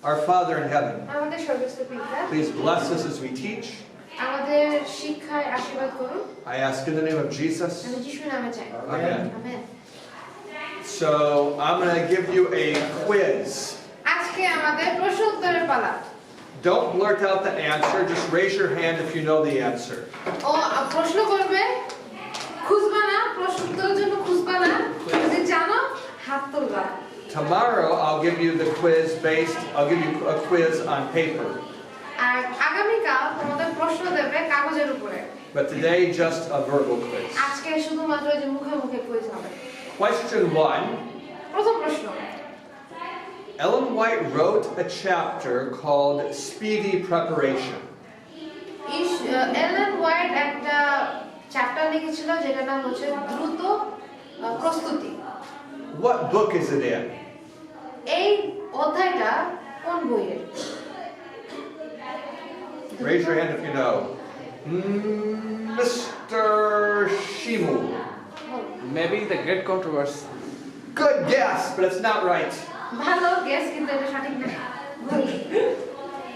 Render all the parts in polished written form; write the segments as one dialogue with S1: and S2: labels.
S1: Our Father in heaven,
S2: আমাদের স্বর্গস্থ পিতা,
S1: please bless us as we teach.
S2: আমাদের শিক্ষায় আশীর্বাদ করুন।
S1: I ask in the name of Jesus.
S2: আমি যিশুর নামে চাই।
S1: Amen.
S2: Amen.
S1: So I'm going to give you a quiz.
S2: আজকে আমাদের প্রশ্ন উত্তরের পালা।
S1: Don't blurt out the answer, just raise your hand if you know the answer.
S2: ও প্রশ্ন করবে, খুঁজবা না, প্রশ্ন উত্তরের জন্য খুঁজবা না, যদি জানো হাত তুলবা।
S1: Tomorrow I'll give you the quiz I'll give you a quiz on paper.
S2: আর আগামীকাল তোমাদের প্রশ্ন দেবে কাগজের উপরে।
S1: But today just a verbal quiz.
S2: আজকে শুধুমাত্র যে মুখে মুখে কুইজ হবে।
S1: Question 1.
S2: প্রথম প্রশ্ন।
S1: Ellen White wrote a chapter called Speedy Preparation.
S2: এলেন হোয়াইট একটা চ্যাপ্টার লিখেছিল যেটার নাম হচ্ছে দ্রুত প্রস্তুতি।
S1: What book is it in?
S2: এই অধ্যায়টা কোন বইয়ের?
S1: Raise your hand if you know. Mr. Shimu.
S3: Maybe the Great Controversy.
S1: Good guess, but it's not right.
S2: ভালো গেস কিন্তু এটা সঠিক না।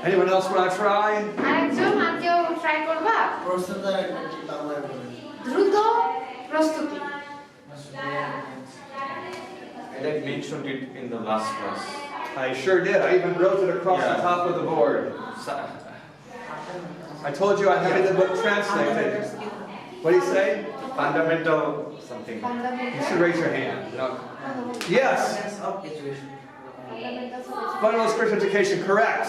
S1: Anyone else want to try?
S2: আরেকজন আর কেউ ট্রাই করবা? দ্রুত প্রস্তুতি।
S4: I mentioned it in the last class.
S1: I sure did. I even wrote it across the top of the board. I told you I'm having the book translated. What do you say?
S4: Fundamental something.
S1: You should raise your hand. No. Yes. Fundamental Spiritual Education, correct.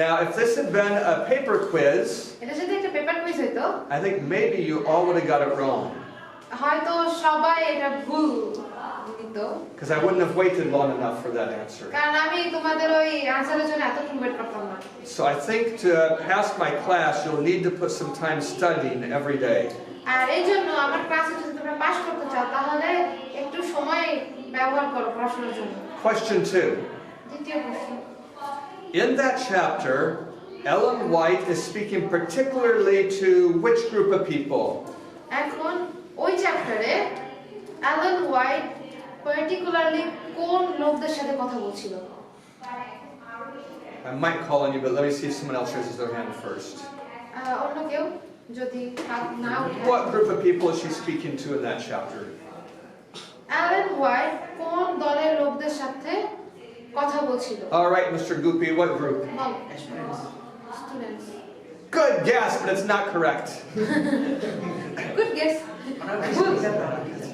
S1: Now, if this had been a paper quiz,
S2: এটা যদি একটা paper quiz হতো,
S1: I think maybe you all would have got it wrong.
S2: হয়তো সবাই এটা ভুল নিত।
S1: Because I wouldn't have waited long enough for that answer.
S2: কারণ আমি তোমাদের ওই আনসারের জন্য এতক্ষণ ওয়েট করতাম না।
S1: So I think to pass my class, you'll need to put some time studying every day.
S2: আর এই জন্য আমার ক্লাসে যদি তোমরা পাস করতে চাও তাহলে একটু সময় ব্যবহার করো পড়াশোনার জন্য।
S1: Question 2.
S2: দ্বিতীয় প্রশ্ন।
S1: In that chapter, Ellen White is speaking particularly to which group of people?
S2: এখন ওই চ্যাপ্টারে অ্যালেন হোয়াইট পার্টিকুলারলি কোন লোকদের সাথে কথা বলছিল?
S1: I might call on you, but let me see if someone else raises their hand first.
S2: অন্য কেউ যদি না উঠে।
S1: What group of people is she speaking to in that chapter?
S2: Ellen White কোন দলের লোকদের সাথে কথা বলছিল?
S1: All right, Mr. Goopy, what group?
S2: Students.
S1: Good guess, but it's not correct.
S2: Good guess.
S1: It's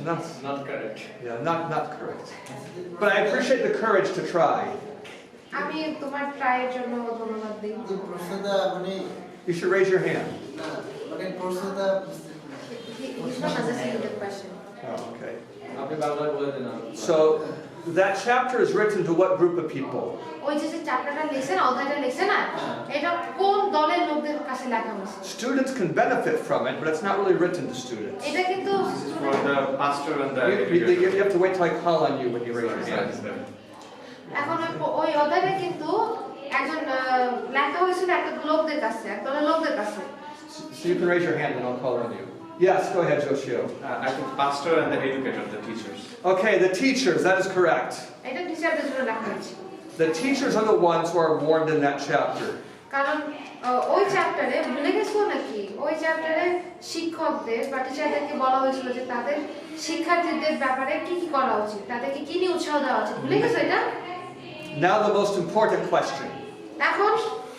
S4: Not correct.
S1: Yeah, not correct. But I appreciate the courage to try.
S2: আমি তোমার ট্রাইয়ের জন্য ধন্যবাদ দিই।
S1: You should raise your hand.
S2: He's not understanding the question.
S1: Oh, okay.
S4: আপনি বাংলা বলে দেন।
S1: So that chapter is written to what group of people?
S2: ওই যে চ্যাপ্টারটা লিখছেন, অধ্যায়টা লিখছেন না, এটা কোন দলের লোকদের কাছে লেখা হয়েছে?
S1: Students can benefit from it, but it's not really written to students.
S2: এটা কিন্তু
S4: This is for the pastor and the
S1: You have to wait till I call on you when you raise your hand.
S2: এখন ওই অধ্যায়টা কিন্তু একজন লেখা হয়েছিল একটা লোকদের কাছে, এক দলের লোকদের কাছে।
S1: So you can raise your hand and I'll call on you. Yes, go ahead, Joshio.
S4: I think pastor and the educator, the teachers.
S1: Okay, the teachers, that is correct.
S2: এটা টিচারদের জন্য লেখা হয়েছে।
S1: The teachers are the ones who are warned in that chapter.
S2: কারণ ওই চ্যাপ্টারে ভুলে গেছো নাকি? ওই চ্যাপ্টারে শিক্ষকদের বা টিচারদেরকে বলা হয়েছিল যে তাদের শিক্ষার্থীদের ব্যাপারে কি কি করা উচিত, তাদেরকে কি নিয়ে উৎসাহ দেওয়া উচিত। ভুলে গেছো এটা?
S1: Now the most important question.
S2: এখন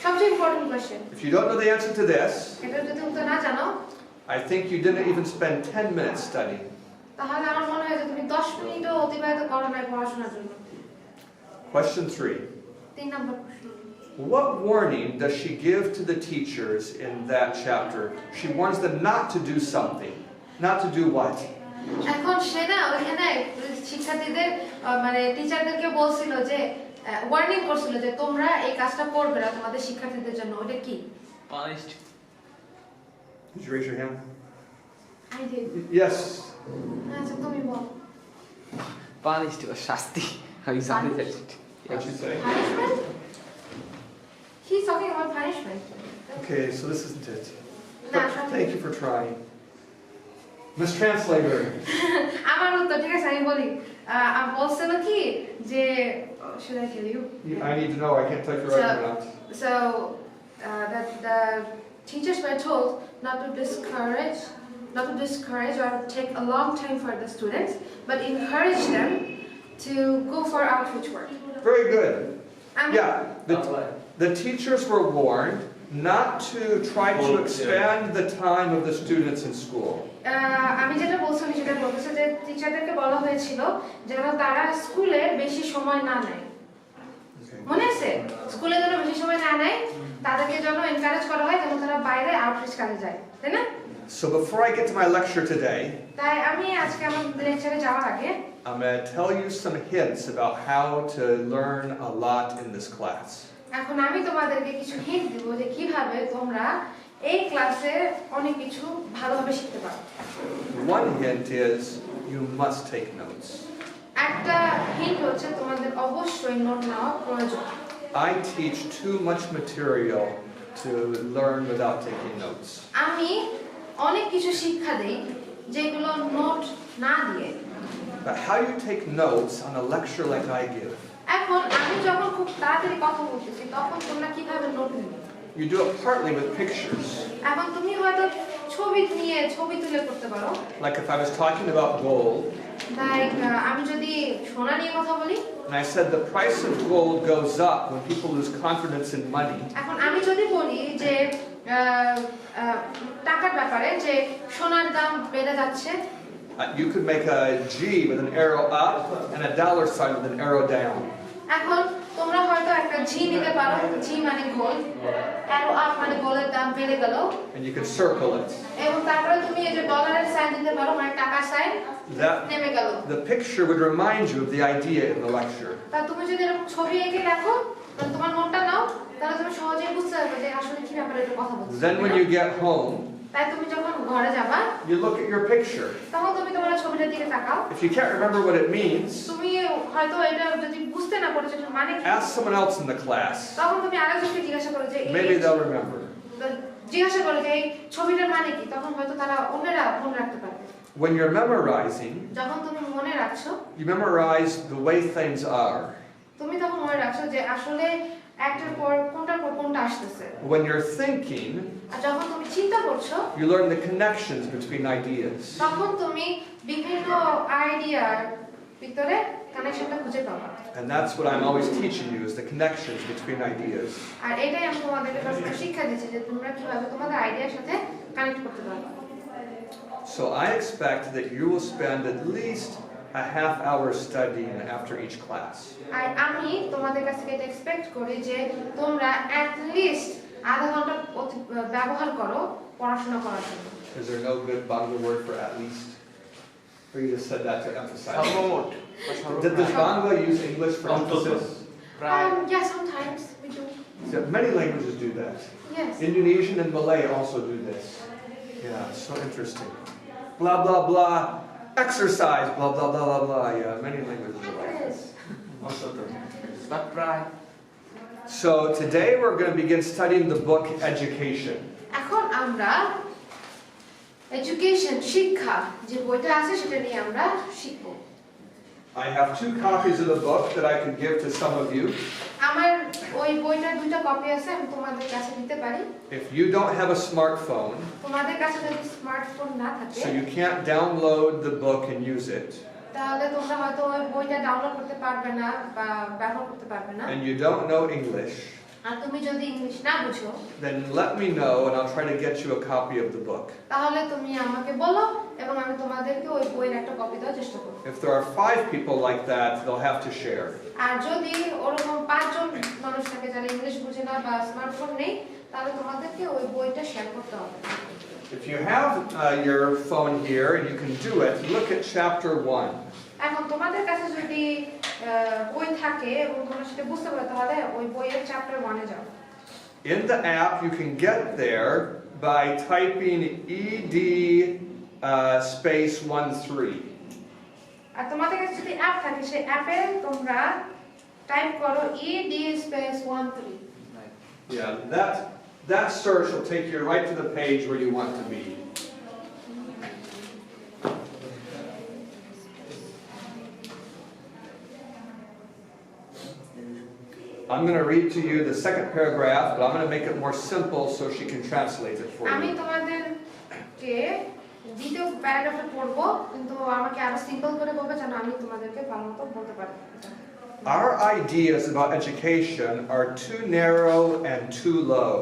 S2: সবচেয়ে important question.
S1: If you don't know the answer to this,
S2: এটা যদি উত্তর না জানো,
S1: I think you didn't even spend 10 minutes studying.
S2: তাহলে আমার মনে হয় যে তুমি 10 মিনিটও অতিবাহিত করো না পড়াশোনার জন্য।
S1: Question 3.
S2: 3 নম্বর প্রশ্ন।
S1: What warning does she give to the teachers in that chapter? She warns them not to do something. Not to do what?
S2: এখন সে না ওখানে শিক্ষার্থীদের মানে টিচারদেরকে বলছিল যে ওয়ার্নিং করছিল যে তোমরা এই কাজটা করবে না তোমাদের শিক্ষার্থীদের জন্য। ওটা কি?
S3: Punished.
S1: Did you raise your hand?
S2: I did.
S1: Yes.
S2: আচ্ছা তুমি বল।
S3: Punished or শাস্তি. How you sound it?
S1: What'd you say?
S2: Punishment? He's talking about punishment.
S1: Okay, so this isn't it.
S2: No,
S1: But thank you for trying. Miss Translator.
S2: আমার উত্তর ঠিক আছে আমি বলি। বলছিল কি যে should I tell you?
S1: I need to know. I can't tell if you're right or not.
S2: So that the teachers were told not to discourage or take a long time for the students, but encourage them to go for outreach work.
S1: Very good.
S2: Yeah.
S1: The teachers were warned not to try to expand the time of the students in school.
S2: আমি যেটা বলছি সেটা বলতেছে যে টিচারদেরকে বলা হয়েছিল যেন তারা স্কুলে বেশি সময় না নেয়। মনে আছে স্কুলে যেন বেশি সময় না নেয় তাদেরকে যেন এনকারেজ করা হয় যেন তারা বাইরে আউটরিচ কাজে যায়, তাই না?
S1: So before I get to my lecture today,
S2: তাই আমি আজকে আমার লেকচারে যাওয়ার আগে
S1: I'm going to tell you some hints about how to learn a lot in this class.
S2: এখন আমি তোমাদেরকে কিছু হিন্ট দিব যে কিভাবে তোমরা এই ক্লাসে অনেক কিছু ভালোভাবে শিখতে পারো।
S1: One hint is you must take notes.
S2: একটা হিন্ট হচ্ছে তোমাদের অবশ্যই নোট নেওয়া প্রয়োজন।
S1: I teach too much material to learn without taking notes.
S2: আমি অনেক কিছু শিক্ষা দেই যেগুলো নোট না দিয়ে।
S1: But how you take notes on a lecture like I give?
S2: এখন আমি যখন খুব তাড়াতাড়ি কথা বলতেছি তখন তোমরা কিভাবে নোট নিবে?
S1: You do it partly with pictures.
S2: এখন তুমি হয়তো ছবি তুলে করতে পারো।
S1: Like if I was talking about gold,
S2: like আমি যদি সোনা নিয়ে কথা বলি,
S1: and I said the price of gold goes up when people lose confidence in money.
S2: এখন আমি যদি বলি যে টাকার ব্যাপারে যে সোনার দাম বেড়ে যাচ্ছে,
S1: You could make a G with an arrow up and a dollar sign with an arrow down.
S2: এখন তোমরা হয়তো একটা জি নিতে পারো, জি মানে গোল্ড, অ্যারো আপ মানে গোল্ডের দাম বেড়ে গেল,
S1: And you could circle it.
S2: এবং তারপরে তুমি এই যে ডলারের সাইন দিতে পারো মানে টাকার সাইন নেমে গেল।
S1: The picture would remind you of the idea in the lecture.
S2: তা তুমি যদি এরকম ছবি এঁকে দেখো, তাহলে তোমার নোটটা নাও, তাহলে তুমি সহজেই বুঝতে পারবে যে আসলে কি ব্যাপারে এটা কথা বলছি।
S1: Then when you get home,
S2: তাই তুমি যখন ঘরে যাবা,
S1: you look at your picture.
S2: তখন তুমি তোমার ছবিটার দিকে তাকাও।
S1: If you can't remember what it means,
S2: তুমি হয়তো এটা যদি বুঝতে না পারো এটা মানে কি,
S1: ask someone else in the class.
S2: তখন তুমি আরেকজনকে জিজ্ঞাসা করো যে
S1: Maybe they'll remember.
S2: জিজ্ঞাসা করো যে এই ছবিটার মানে কি, তখন হয়তো তারা অন্যরা মনে রাখতে পারবে।
S1: When you're memorizing,
S2: যখন তুমি মনে রাখছো,
S1: you memorize the way things are.
S2: তুমি তখন মনে রাখছো যে আসলে একটার পর কোনটা আসতেছে।
S1: When you're thinking,
S2: আর যখন তুমি চিন্তা করছো,
S1: you learn the connections between ideas.
S2: তখন তুমি বিভিন্ন আইডিয়ার ভিতরে কানেকশনটা খুঁজে পাবা।
S1: And that's what I'm always teaching you, is the connections between ideas.
S2: আর এটাই আমি তোমাদেরকে সবসময় শিক্ষা দিচ্ছি যে তোমরা কিভাবে তোমাদের আইডিয়ার সাথে কানেক্ট করতে পারবে।
S1: So I expect that you will spend at least a half hour studying after each class.
S2: আর আমি তোমাদের কাছ থেকে এটা এক্সপেক্ট করি যে তোমরা at least আধা ঘন্টা ব্যবহার করো পড়াশোনা করার জন্য।
S1: Is there no good Bangla word for at least? Or you just said that to emphasize? Does Bangla use English for emphasis?
S2: Yeah, sometimes we do.
S1: So many languages do that.
S2: Yes.
S1: Indonesian and Malay also do this. Yeah, so interesting. Blah, blah, blah. Exercise, blah, blah, blah, blah, blah. Yeah, many languages are like this. Most of them.
S3: Stop trying.
S1: So today we're going to begin studying the book Education.
S2: এখন আমরা education শিক্ষা যে বইটা আছে সেটা নিয়ে আমরা শিখব।
S1: I have 2 copies of the book that I can give to some of you.
S2: আমার ওই বইটার 2টা কপি আছে, আমি তোমাদের কাছে দিতে পারি।
S1: If you don't have a smartphone,
S2: তোমাদের কাছে যদি স্মার্টফোন না থাকে,
S1: so you can't download the book and use it,
S2: তাহলে তোমরা হয়তো ওই বইটা ডাউনলোড করতে পারবে না বা ব্যবহার করতে পারবে না,
S1: and you don't know English,
S2: আর তুমি যদি ইংলিশ না বুঝো,
S1: then let me know and I'll try to get you a copy of the book.
S2: তাহলে তুমি আমাকে বলো এবং আমি তোমাদেরকে ওই বইয়ের একটা কপি দেওয়ার চেষ্টা করব।
S1: If there are 5 people like that, they'll have to share.
S2: আর যদি ওরকম 5 জন মানুষ থাকে যারা ইংলিশ বুঝে না বা স্মার্টফোন নেই, তাহলে তোমাদেরকে ওই বইটা শেয়ার করতে হবে।
S1: If you have your phone here and you can do it, look at chapter 1.
S2: এখন তোমাদের কাছে যদি বই থাকে এবং তোমরা সেটা বুঝতে পারো তাহলে ওই বইয়ের চ্যাপ্টার 1 এ যাও।
S1: In the app, you can get there by typing ED space 13.
S2: আর তোমাদের কাছে যদি অ্যাপ থাকে সেই অ্যাপে তোমরা টাইপ করো ED space 13।
S1: Yeah, that search will take you right to the page where you want to be. I'm going to read to you the second paragraph, but I'm going to make it more simple so she can translate it for
S2: আমি
S1: you.
S2: তোমাদেরকে দ্বিতীয় প্যারাগ্রাফে পড়বো, কিন্তু আমাকে আরো simple করে বলবে যেন আমি তোমাদেরকে ভালোমতো বলতে পারি।
S1: Our ideas about education are too narrow and too low.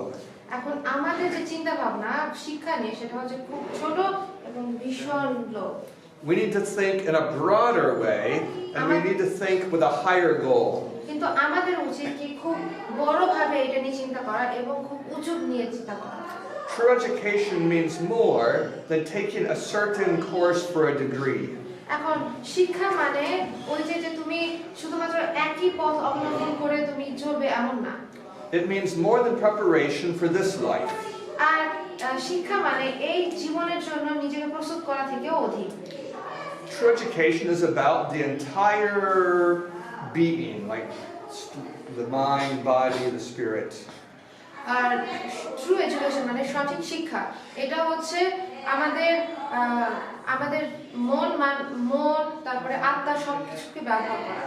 S2: এখন আমাদের যে চিন্তা ভাবনা শিক্ষা নিয়ে সেটা হচ্ছে খুব ছোট এবং ভীষণ লো।
S1: We need to think in a broader way, and we need to think with a higher goal.
S2: কিন্তু আমাদের উচিত কি খুব বড়ভাবে এটা নিয়ে চিন্তা করা এবং খুব উঁচু নিয়ে চিন্তা করা।
S1: True education means more than taking a certain course for a degree.
S2: এখন শিক্ষা মানে ওই যে তুমি শুধুমাত্র একই পথ অবলম্বন করে তুমি চলবে এমন না।
S1: It means more than preparation for this life.
S2: আর শিক্ষা মানে এই জীবনের জন্য নিজেকে প্রস্তুত করা থেকেও অধিক।
S1: True education is about the entire being, like the mind, body, the spirit.
S2: আর ট্রু এডুকেশন মানে সঠিক শিক্ষা, এটা হচ্ছে আমাদের আমাদের মন তারপরে আত্মা সবকিছুকে ব্যবহার করা।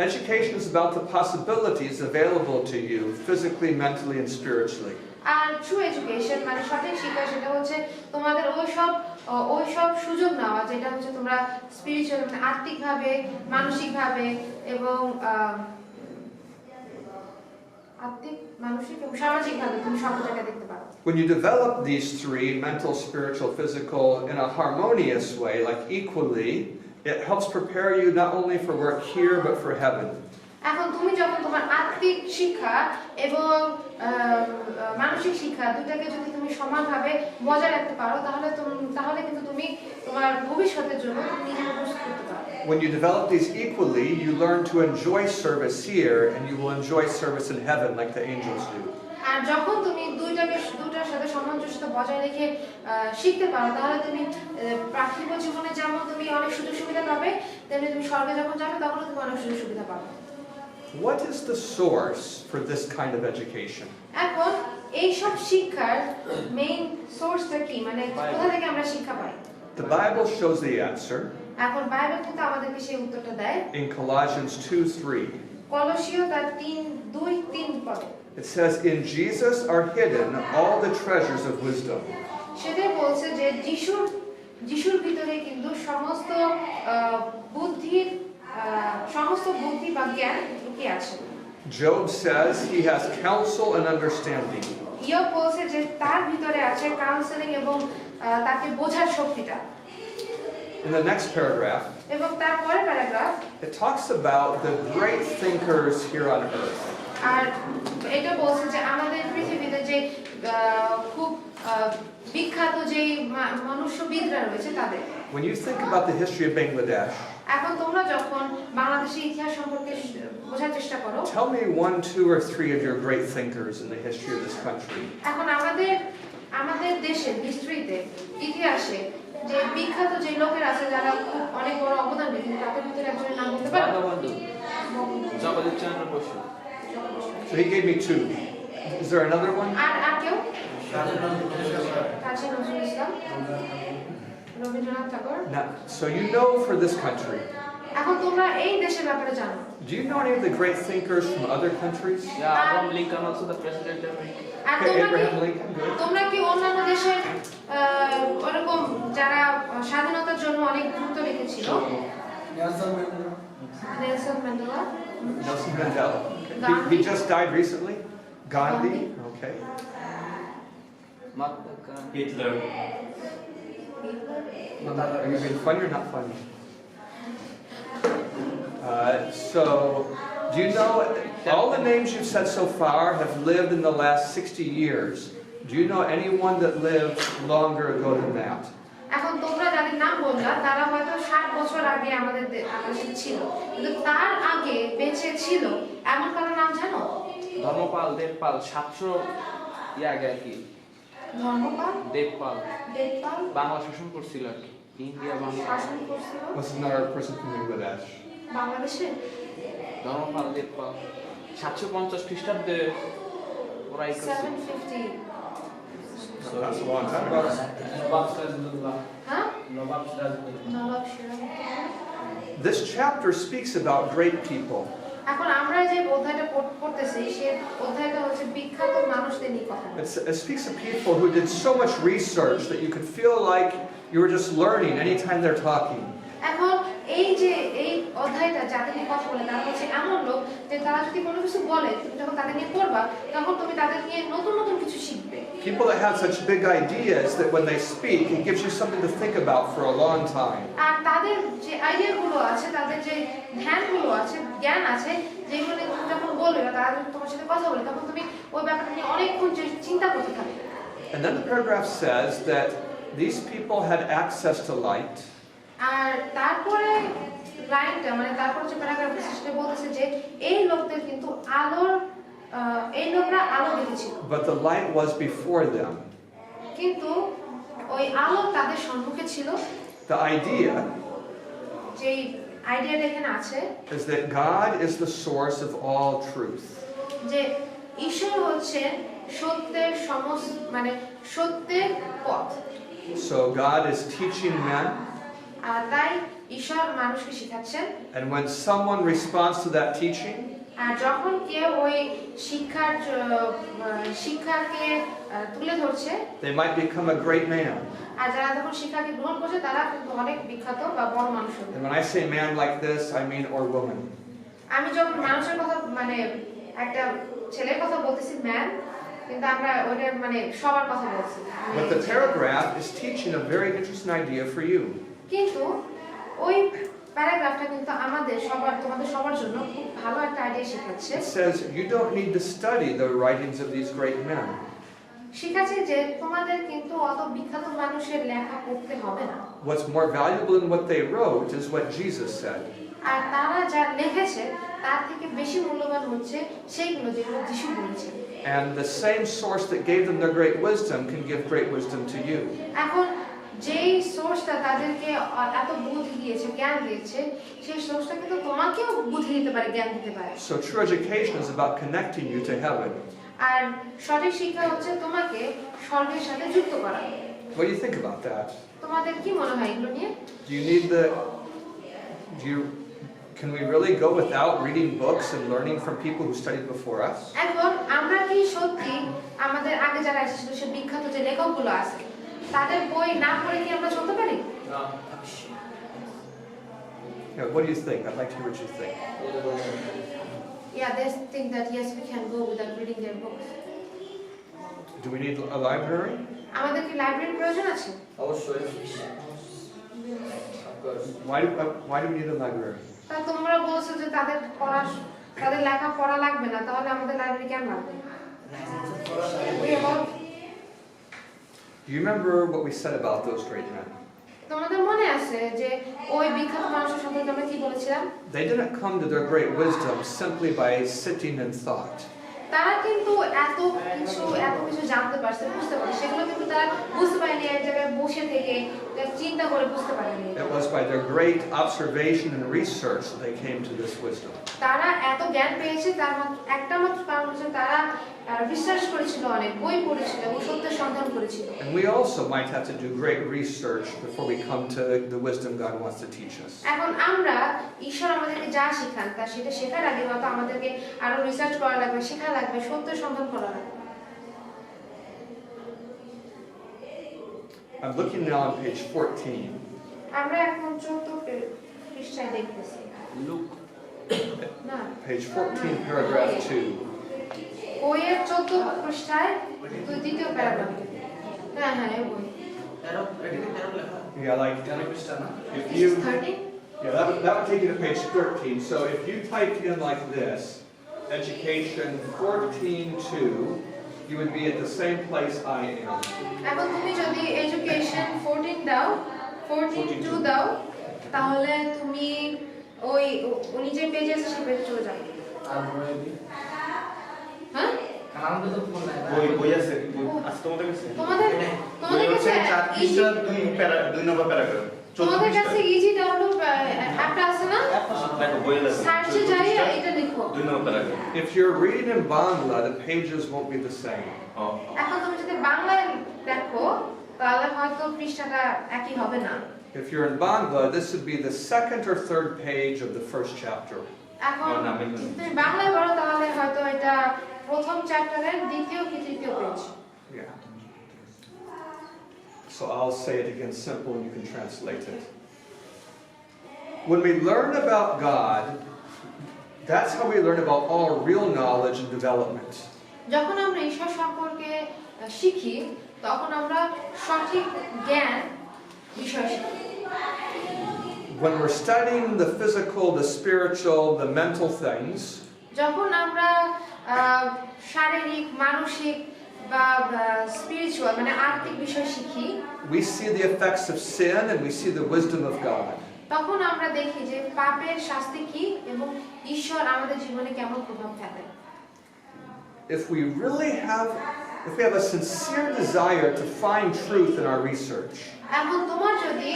S1: Education is about the possibilities available to you physically, mentally, and spiritually.
S2: আর ট্রু এডুকেশন মানে সঠিক শিক্ষা, সেটা হচ্ছে তোমাদের ওইসব সুযোগ নেওয়া যেটা হচ্ছে তোমরা স্পিরিচুয়াল মানে আত্মিকভাবে, মানসিকভাবে এবং সামাজিকভাবে তুমি সব জায়গায় দেখতে পারো।
S1: When you develop these three, mental, spiritual, physical, in a harmonious way, like equally, it helps prepare you not only for work here, but for heaven.
S2: এখন তুমি যখন তোমার আত্মিক শিক্ষা এবং মানসিক শিক্ষা দুটাকে যদি তুমি সমানভাবে বজায় রাখতে পারো, তাহলে কিন্তু তুমি তোমার ভবিষ্যতের জন্য নিজেকে প্রস্তুত করতে পারো।
S1: When you develop these equally, you learn to enjoy service here, and you will enjoy service in heaven like the angels do.
S2: আর যখন তুমি দুটার সাথে সামঞ্জস্যতা বজায় রেখে শিখতে পারো, তাহলে তুমি পার্থিব জীবনে যেমন তুমি অনেক সুযোগ সুবিধা পাবে, তেমনি তুমি স্বর্গে যখন যাবে তখন তুমি অনেক সুযোগ সুবিধা পাবে।
S1: What is the source for this kind of education?
S2: এখন এই সব শিক্ষার মেইন সোর্সটা কি, মানে কোথা থেকে আমরা শিক্ষা পাই?
S1: The Bible shows the answer
S2: এখন বাইবেল কিন্তু আমাদেরকে সেই উত্তরটা দেয়
S1: in Colossians 2:3.
S2: কলসীয় তার 2:3 পদে।
S1: It says, "In Jesus are hidden all the treasures of wisdom."
S2: সেটাই বলছে যে যিশুর ভিতরে কিন্তু সমস্ত বুদ্ধি বা জ্ঞান লুকিয়ে আছে।
S1: Job says he has counsel and understanding.
S2: ইয়োব বলছে যে তার ভিতরে আছে কাউন্সেলিং এবং তাকে বোঝার শক্তিটা।
S1: In the next paragraph,
S2: এবং তারপরের paragraph
S1: it talks about the great thinkers here on earth.
S2: আর এটা বলছে যে আমাদের পৃথিবীতে যে খুব বিখ্যাত যে মনুষ্যবিদরা রয়েছে তাদের।
S1: When you think about the history of Bangladesh,
S2: এখন তোমরা যখন বাংলাদেশের ইতিহাস সম্পর্কে বোঝার চেষ্টা করো,
S1: tell me 1, 2, or 3 of your great thinkers in the history of this country.
S2: এখন আমাদের দেশের হিস্ট্রিতে ইতিহাসে যে বিখ্যাত যে লোকের আছে যারা খুব অনেক বড় অবদান রেখেছে, তাদের ভিতরে একজনের নাম বলতে পারো?
S3: Jagadish Chandra Basu.
S1: So he gave me 2. Is there another one?
S2: আর কেউ? কাজী নজরুল ইসলাম, রবীন্দ্রনাথ ঠাকুর।
S1: So you know for this country.
S2: এখন তোমরা এই দেশের ব্যাপারে জানো।
S1: Do you know any of the great thinkers from other countries?
S3: Yeah, Abraham Lincoln also the president of America.
S2: R
S1: Okay, Abraham Lincoln. Good.
S2: তোমরা কি অন্যান্য দেশের ওরকম যারা স্বাধীনতার জন্য অনেক গুরুত্ব রেখেছিল? Nelson Mandela.
S1: Nelson Mandela.
S2: Gandhi.
S1: He just died recently. Gandhi. Okay.
S4: Hitler.
S1: Are you being funny or not funny? So, do you know all the names you've said so far have lived in the last 60 years? Do you know anyone that lived longer ago than that?
S2: এখন তোমরা যাদের নাম বললা তারা হয়তো 60 বছর আগে আমাদের সাথে ছিল, কিন্তু তার আগে বেঁচে ছিল এমন কারো নাম জানো?
S3: ধর্মপাল দেবপাল 700 আগে আর কি।
S2: ধর্মপাল
S3: দেবপাল বাংলা শাসন
S2: শাসন
S3: করছিল আর কি, ইন্ডিয়া বাংলা
S2: করছিল
S1: What's another person from Bangladesh?
S2: বাংলাদেশে।
S3: ধর্মপাল দেবপাল 750 খ্রিস্টাব্দে ওরাই করছিল।
S2: 750।
S1: So that's a long time ago.
S2: হ্যাঁ, নবাব Sirajuddaulah.
S1: This chapter speaks about great people.
S2: এখন আমরা যে অধ্যায়টা পড়তেছি সেই অধ্যায়টা হচ্ছে বিখ্যাত মানুষদের নিয়ে কথা বলে।
S1: It speaks of people who did so much research that you could feel like you were just learning anytime they're talking.
S2: এখন এই যে এই অধ্যায়টা যাদের নিয়ে কথা বলে তারা হচ্ছে এমন লোক যে তারা যদি কোনো কিছু বলে তুমি যখন তাদের নিয়ে পড়বা তখন তুমি তাদের নিয়ে নতুন নতুন কিছু শিখবে।
S1: People that have such big ideas that when they speak, it gives you something to think about for a long time.
S2: আর তাদের যে আইডিয়াগুলো আছে, তাদের যে ধ্যানগুলো আছে, জ্ঞান আছে, যেগুলো নিয়ে তুমি যখন বলবে বা তারা যখন তোমার সাথে কথা বলে তখন তুমি ওই ব্যাপারটা নিয়ে অনেকক্ষণ চিন্তা করতে থাকবে।
S1: And then the paragraph says that these people had access to light.
S2: আর তারপরে লাইনটা মানে তারপর যে প্যারাগ্রাফটা সেটা বলতেছে যে এই লোকদের কিন্তু এই লোকরা আলো দেখেছিল।
S1: But the light was before them.
S2: কিন্তু ওই আলো তাদের সম্মুখে ছিল।
S1: The idea
S2: যে আইডিয়াটা এখানে আছে
S1: is that God is the source of all truth.
S2: যে ঈশ্বর হচ্ছেন সত্যের মানে সত্যের পথ।
S1: So God is teaching men.
S2: আর তাই ঈশ্বর মানুষকে শেখাচ্ছেন।
S1: And when someone responds to that teaching,
S2: আর যখন কেউ ওই শিক্ষাকে তুলে ধরছে,
S1: they might become a great man.
S2: আর যারা যখন শিক্ষাকে গ্রহণ করছে তারা কিন্তু অনেক বিখ্যাত বা বড় মানুষ হবে।
S1: And when I say man like this, I mean or woman.
S2: আমি যখন মানুষের কথা মানে একটা ছেলের কথা বলতেছি ম্যান, কিন্তু আমরা ওটা মানে সবার কথা বলছি।
S1: But the paragraph is teaching a very interesting idea for you.
S2: কিন্তু ওই প্যারাগ্রাফটা কিন্তু তোমাদের সবার জন্য খুব ভালো একটা আইডিয়া শেখাচ্ছে।
S1: It says you don't need to study the writings of these great men.
S2: শেখাচ্ছে যে তোমাদের কিন্তু অত বিখ্যাত মানুষের লেখা পড়তে হবে না।
S1: What's more valuable in what they wrote is what Jesus said.
S2: আর তারা যা লিখেছে তার থেকে বেশি মূল্যবান হচ্ছে সেইগুলো যেগুলো যিশু বলেছেন।
S1: And the same source that gave them their great wisdom can give great wisdom to you.
S2: এখন যেই সোর্সটা তাদেরকে এত বুদ্ধি দিয়েছে, জ্ঞান দিয়েছে, সেই সোর্সটা কিন্তু তোমাকেও বুদ্ধি দিতে পারে, জ্ঞান দিতে পারে।
S1: So true education is about connecting you to heaven.
S2: আর সঠিক শিক্ষা হচ্ছে তোমাকে স্বর্গের সাথে যুক্ত করা।
S1: What do you think about that?
S2: তোমাদের কি মনে হয় এগুলো নিয়ে?
S1: Can we really go without reading books and learning from people who studied before us?
S2: এখন আমরা কি সত্যি আমাদের আগে যারা এসেছিল সে বিখ্যাত যে লেখকগুলো আছে তাদের বই না পড়ে কি আমরা চলতে পারি?
S1: Yeah, what do you think? I'd like to hear what you think.
S2: Yeah, they think that yes, we can go without reading their books.
S1: Do we need a library?
S2: আমাদের কি লাইব্রেরির প্রয়োজন আছে?
S3: অবশ্যই।
S1: Why do we need a library?
S2: তা তোমরা বলছো যে তাদের লেখা পড়া লাগবে না, তাহলে আমাদের লাইব্রেরি কেন লাগবে?
S1: Do you remember what we said about those great men?
S2: তোমাদের মনে আছে যে ওই বিখ্যাত মানুষের সম্পর্কে আমরা কি বলেছিলাম?
S1: They didn't come to their great wisdom simply by sitting in thought.
S2: তারা কিন্তু এত কিছু জানতে পারছে, বুঝতে পারছে, সেগুলো কিন্তু তারা বুঝতে পারেনি এক জায়গায় বসে থেকে চিন্তা করে বুঝতে পারেনি।
S1: It was by their great observation and research that they came to this wisdom.
S2: তারা এত জ্ঞান পেয়েছে তার একটা মাত্র কারণ হচ্ছে তারা রিসার্চ করেছিল, অনেক বই পড়েছিল এবং সত্যের সন্ধান করেছিল।
S1: And we also might have to do great research before we come to the wisdom God wants to teach us.
S2: এখন আমরা ঈশ্বর আমাদেরকে যা শেখান তা সেটা শেখার আগে হয়তো আমাদেরকে আরো রিসার্চ করা লাগবে, শেখা লাগবে, সত্যের সন্ধান করা লাগবে।
S1: I'm looking now on page 14.
S2: আমরা এখন 14 পৃষ্ঠায় দেখতেছি। না,
S1: Page 14, paragraph 2.
S2: বইয়ের 14 পৃষ্ঠায় দ্বিতীয় প্যারাগ্রাফ। হ্যাঁ এই বই।
S1: Yeah, like if you
S2: 13?
S1: yeah, that would take you to page 13. So if you typed in like this, education 14:2, you would be at the same place I am.
S2: এখন তুমি যদি education 14 দাও, 14:2 দাও, তাহলে তুমি ওই উনি যে পেজে আছে সেই পেজে চলে যাবে। হ্যাঁ?
S4: বই আছে তোমাদের কাছে?
S2: তোমাদের কাছে ইজি,
S4: দুই নম্বর প্যারাগ্রাফ।
S2: তোমাদের কাছে ইজি ডাউনলোড অ্যাপটা আছে না?
S4: দেখো বই আছে।
S2: সার্চে যাই এটা লিখো।
S4: দুই নম্বর paragraph.
S1: If you're reading in Bangla, the pages won't be the same.
S2: এখন তুমি যদি বাংলায় দেখো তাহলে হয়তো পৃষ্ঠাটা একই হবে না।
S1: If you're in Bangla, this would be the second or third page of the first chapter.
S2: এখন
S4: আমার নামে কোনো-
S2: তুমি বাংলায় পড়ো তাহলে হয়তো এটা প্রথম চ্যাপ্টারের দ্বিতীয় কি তৃতীয় page.
S1: Yeah. So I'll say it again simple and you can translate it. When we learn about God, that's how we learn about all real knowledge and development.
S2: যখন আমরা ঈশ্বর সম্পর্কে শিখি তখন আমরা সঠিক জ্ঞান বিষয় শিখি।
S1: When we're studying the physical, the spiritual, the mental things,
S2: যখন আমরা শারীরিক মানসিক বা স্পিরিচুয়াল মানে আত্মিক বিষয় শিখি
S1: we see the effects of sin and we see the wisdom of God.
S2: তখন আমরা দেখি যে পাপের শাস্তি কি এবং ঈশ্বর আমাদের জীবনে কেমন প্রভাব ফেলে।
S1: If we have a sincere desire to find truth in our research,
S2: এখন তোমার যদি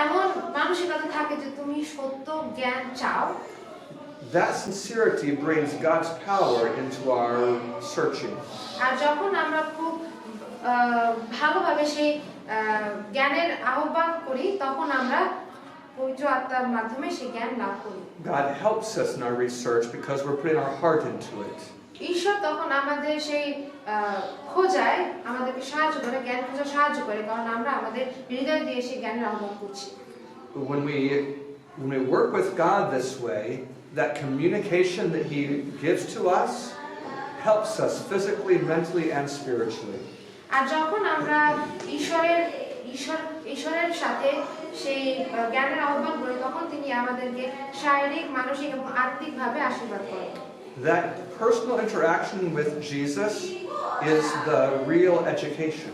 S2: এমন মানসিকতা থাকে যে তুমি সত্য জ্ঞান চাও,
S1: that sincerity brings God's power into our searching.
S2: আর যখন আমরা খুব ভালোভাবে সেই জ্ঞানের আহ্বান করি তখন আমরা পবিত্র আত্মার মাধ্যমে সেই জ্ঞান লাভ করি।
S1: God helps us in our research because we're putting our heart into it.
S2: ঈশ্বর তখন আমাদের সেই খোঁজায় আমাদেরকে সাহায্য করে, জ্ঞান খোঁজা সাহায্য করে, কারণ আমরা আমাদের হৃদয় দিয়ে সেই জ্ঞানের আহ্বান করছি।
S1: When we work with God this way, that communication that He gives to us helps us physically, mentally, and spiritually.
S2: আর যখন আমরা ঈশ্বরের সাথে সেই জ্ঞানের আহ্বান করি তখন তিনি আমাদেরকে শারীরিক, মানসিক এবং আত্মিকভাবে আশীর্বাদ করেন।
S1: That personal interaction with Jesus is the real education.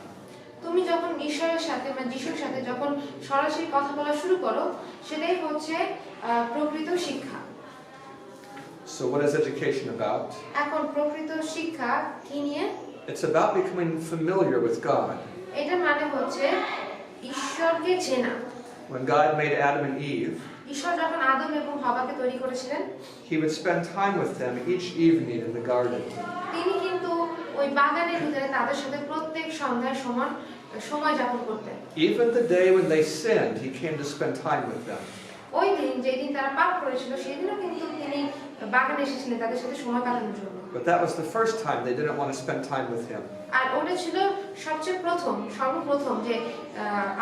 S2: তুমি যখন ঈশ্বরের সাথে বা যিশুর সাথে যখন সরাসরি কথা বলা শুরু করো সেটাই হচ্ছে প্রকৃত শিক্ষা।
S1: So what is education about?
S2: এখন প্রকৃত শিক্ষা কি নিয়ে?
S1: It's about becoming familiar with God.
S2: এটা মানে হচ্ছে ঈশ্বরকে চেনা।
S1: When God made Adam and Eve,
S2: ঈশ্বর যখন আদম এবং হওয়াকে তৈরি করেছিলেন
S1: He would spend time with them each evening in the garden.
S2: তিনি কিন্তু ওই বাগানের ভিতরে তাদের সাথে প্রত্যেক সন্ধ্যায় সময় যাপন করতেন।
S1: Even the day when they sinned, He came to spend time with them.
S2: ওই দিন যেদিন তারা পাপ করেছিল সেই দিনও কিন্তু তিনি বাগানে এসেছিলেন তাদের সাথে সময় কাটানোর জন্য।
S1: But that was the first time they didn't want to spend time with Him.
S2: আর ওটা ছিল সবচেয়ে সর্বপ্রথম যে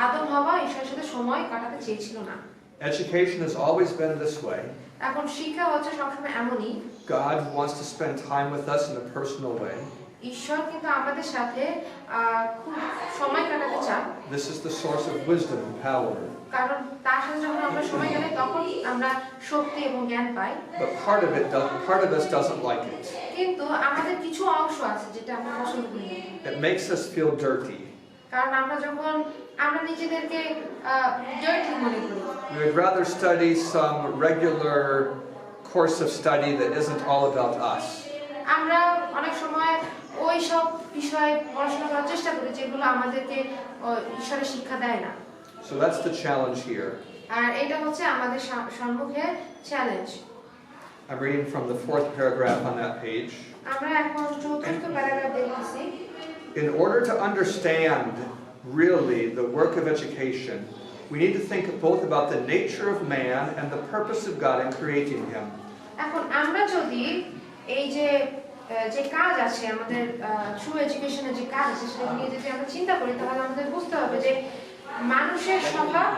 S2: আদম হাওয়া ঈশ্বরের সাথে সময় কাটাতে চেয়েছিল না।
S1: Education has always been this way.
S2: এখন শিক্ষা হচ্ছে সবসময় এমনই।
S1: God wants to spend time with us in a personal way.
S2: ঈশ্বর কিন্তু আমাদের সাথে খুব সময় কাটাতে চান।
S1: This is the source of wisdom and power.
S2: কারণ তার সাথে যখন আমরা সময় কাটাই তখন আমরা শক্তি এবং জ্ঞান পাই।
S1: But part of us doesn't like it.
S2: কিন্তু আমাদের কিছু অংশ আছে যেটা আমরা পছন্দ করি না।
S1: It makes us feel dirty.
S2: কারণ আমরা নিজেদেরকে ডার্টি মনে করি।
S1: We would rather study some regular course of study that isn't all about us.
S2: আমরা অনেক সময় ওই সব বিষয়ে পড়াশোনা করার চেষ্টা করি যেগুলো আমাদেরকে ঈশ্বরের শিক্ষা দেয় না।
S1: So that's the challenge here.
S2: আর এটা হচ্ছে আমাদের সম্মুখে challenge.
S1: I'm reading from the 4th paragraph on that page.
S2: আমরা এখন চতুর্থ প্যারাগ্রাফ দেখতেছি।
S1: In order to understand really the work of education, we need to think both about the nature of man and the purpose of God in creating him.
S2: এখন আমরা যদি এই যে কাজ আছে আমাদের ট্রু এডুকেশনের যে কাজ আছে সেটা নিয়ে যদি আমরা চিন্তা করি তাহলে আমাদের বুঝতে হবে যে মানুষের স্বভাব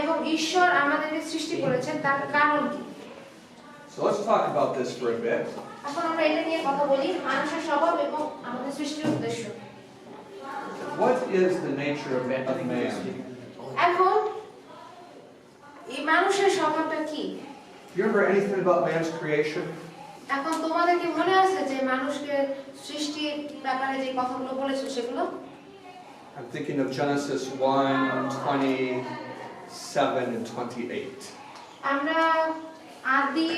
S2: এবং ঈশ্বর আমাদেরকে সৃষ্টি করেছেন তার কারণ কি।
S1: So let's talk about this for a bit.
S2: এখন আমরা এটা নিয়ে কথা বলি, মানুষের স্বভাব এবং আমাদের সৃষ্টির উদ্দেশ্য।
S1: What is the nature of man?
S2: এখন এই মানুষের স্বভাবটা কি?
S1: You remember anything about man's creation?
S2: এখন তোমাদের কি মনে আছে যে মানুষকে সৃষ্টির ব্যাপারে যে কথাগুলো বলেছিল সেগুলো?
S1: I'm thinking of Genesis 1:27 and 28.
S2: আমরা আদি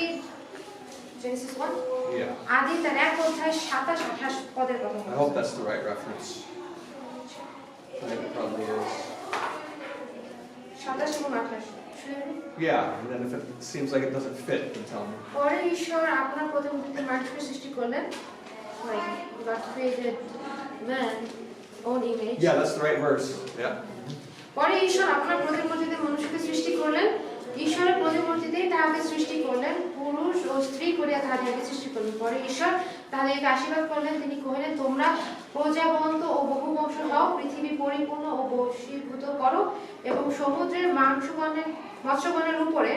S2: Genesis 1?
S1: Yeah.
S2: আদি তার 1:27-28 পদের কথা
S1: I
S2: বলছি।
S1: hope that's the right reference. I think it probably is.
S2: 27 এবং 28
S1: Yeah, and then if it seems like it doesn't fit, then tell me.
S2: পরে ঈশ্বর আপনার প্রতিমূর্তিতে মানুষকে সৃষ্টি করলেন। Like God created man own image.
S1: Yeah, that's the right verse. Yeah.
S2: পরে ঈশ্বর আপনার প্রতিমূর্তিতে মানুষকে সৃষ্টি করলেন। ঈশ্বরের প্রতিমূর্তিতেই তাহাকে সৃষ্টি করলেন, পুরুষ ও স্ত্রী করিয়া তাহাদিগকে সৃষ্টি করলেন। পরে ঈশ্বর তাহাদিগকে আশীর্বাদ করলেন, তিনি কহিলেন, তোমরা প্রজাবন্ত ও বহুবংশ হও, পৃথিবী পরিপূর্ণ ও বশীভূত করো এবং সমুদ্রের মৎস্যগণের উপরে,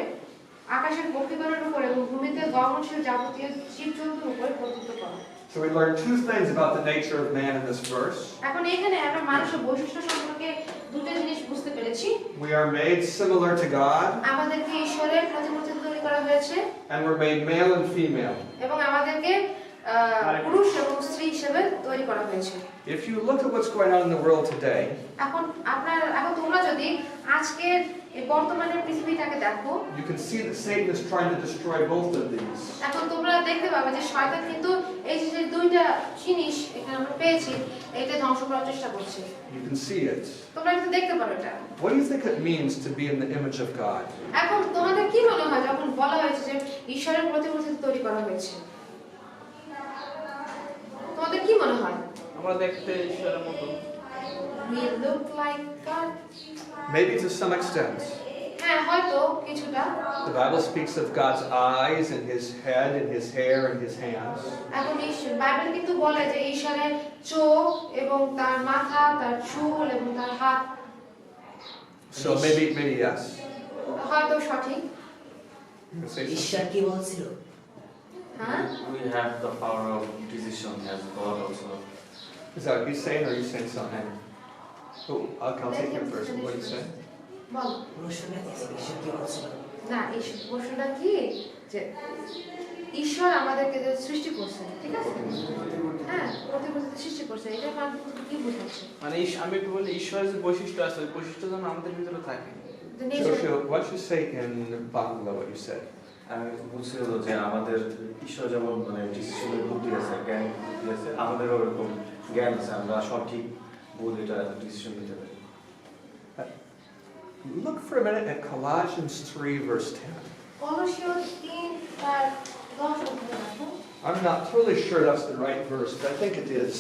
S2: আকাশের পক্ষীগণের উপরে এবং ভূমিতে গমনশীল যাবতীয় জীবজন্তুর উপরে কর্তৃত্ব করো।
S1: So we learned two things about the nature of man in this verse.
S2: এখন এখানে আমরা মানুষের বৈশিষ্ট্য সম্পর্কে দুটো জিনিস বুঝতে পেরেছি।
S1: We are made similar to God,
S2: আমাদেরকে ঈশ্বরের প্রতিমূর্তি তৈরি করা হয়েছে
S1: and we're made male and female.
S2: এবং আমাদেরকে পুরুষ এবং স্ত্রী হিসেবে তৈরি করা হয়েছে।
S1: If you look at what's going on in the world today,
S2: এখন তোমরা যদি আজকের এই বর্তমানের পৃথিবীটাকে দেখো,
S1: you can see that Satan is trying to destroy both of these.
S2: এখন তোমরা দেখতে পাবে যে শয়তান কিন্তু এই যে দুইটা জিনিস এখানে আমরা পেয়েছি এটা ধ্বংস করার চেষ্টা করছে।
S1: You can see it.
S2: তোমরা কিন্তু দেখতে পারো এটা।
S1: What do you think it means to be in the image of God?
S2: এখন তোমাদের কি মনে হয় যখন বলা হয়েছে যে ঈশ্বরের প্রতিমূর্তি তৈরি করা হয়েছে? তোমাদের কি মনে হয়?
S3: আমরা দেখতে ঈশ্বরের মতো।
S2: We look like God.
S1: Maybe to some extent.
S2: হ্যাঁ, হয়তো কিছুটা।
S1: The Bible speaks of God's eyes and his head and his hair and his hands.
S2: এখন বাইবেল কিন্তু বলে যে ঈশ্বরের চোখ এবং তার মাথা, তার চুল এবং তার হাত।
S1: So maybe yes.
S2: হয়তো সঠিক।
S1: You can say something.
S5: ঈশ্বর কি বলছিল?
S2: হ্যাঁ,
S4: We have the power of decision as God also.
S1: Is that what he's saying, or are you saying something? Oh, I'll take him first. What do you say?
S2: বল।
S5: প্রশ্নটা কি? ঈশ্বর কি বলছিল?
S2: না, এই প্রশ্নটা কি যে ঈশ্বর আমাদেরকে যে সৃষ্টি করছেন, ঠিক আছে? হ্যাঁ, প্রতিমূর্তি সৃষ্টি করছেন, এটা মানে কি বোঝাচ্ছে?
S3: মানে আমি একটু বলি ঈশ্বরের যে বৈশিষ্ট্য আছে ওই বৈশিষ্ট্য যেন আমাদের ভিতরে থাকে।
S2: The nature-
S1: Joshua, what did you say in Bangla, what you said?
S4: আমি বলছি হলো যে আমাদের ঈশ্বর যেমন মানে ডিসিশনের বুদ্ধি আছে, জ্ঞান বুদ্ধি আছে, আমাদেরও ওরকম জ্ঞান আছে, আমরা সঠিক বুদ্ধিটা ডিসিশন নিতে পারি।
S1: Look for a minute at Colossians 3, verse 10.
S2: কলসীয় 3 তার 10 অধ্যায় দেখো।
S1: I'm not totally sure that's the right verse, but I think it is.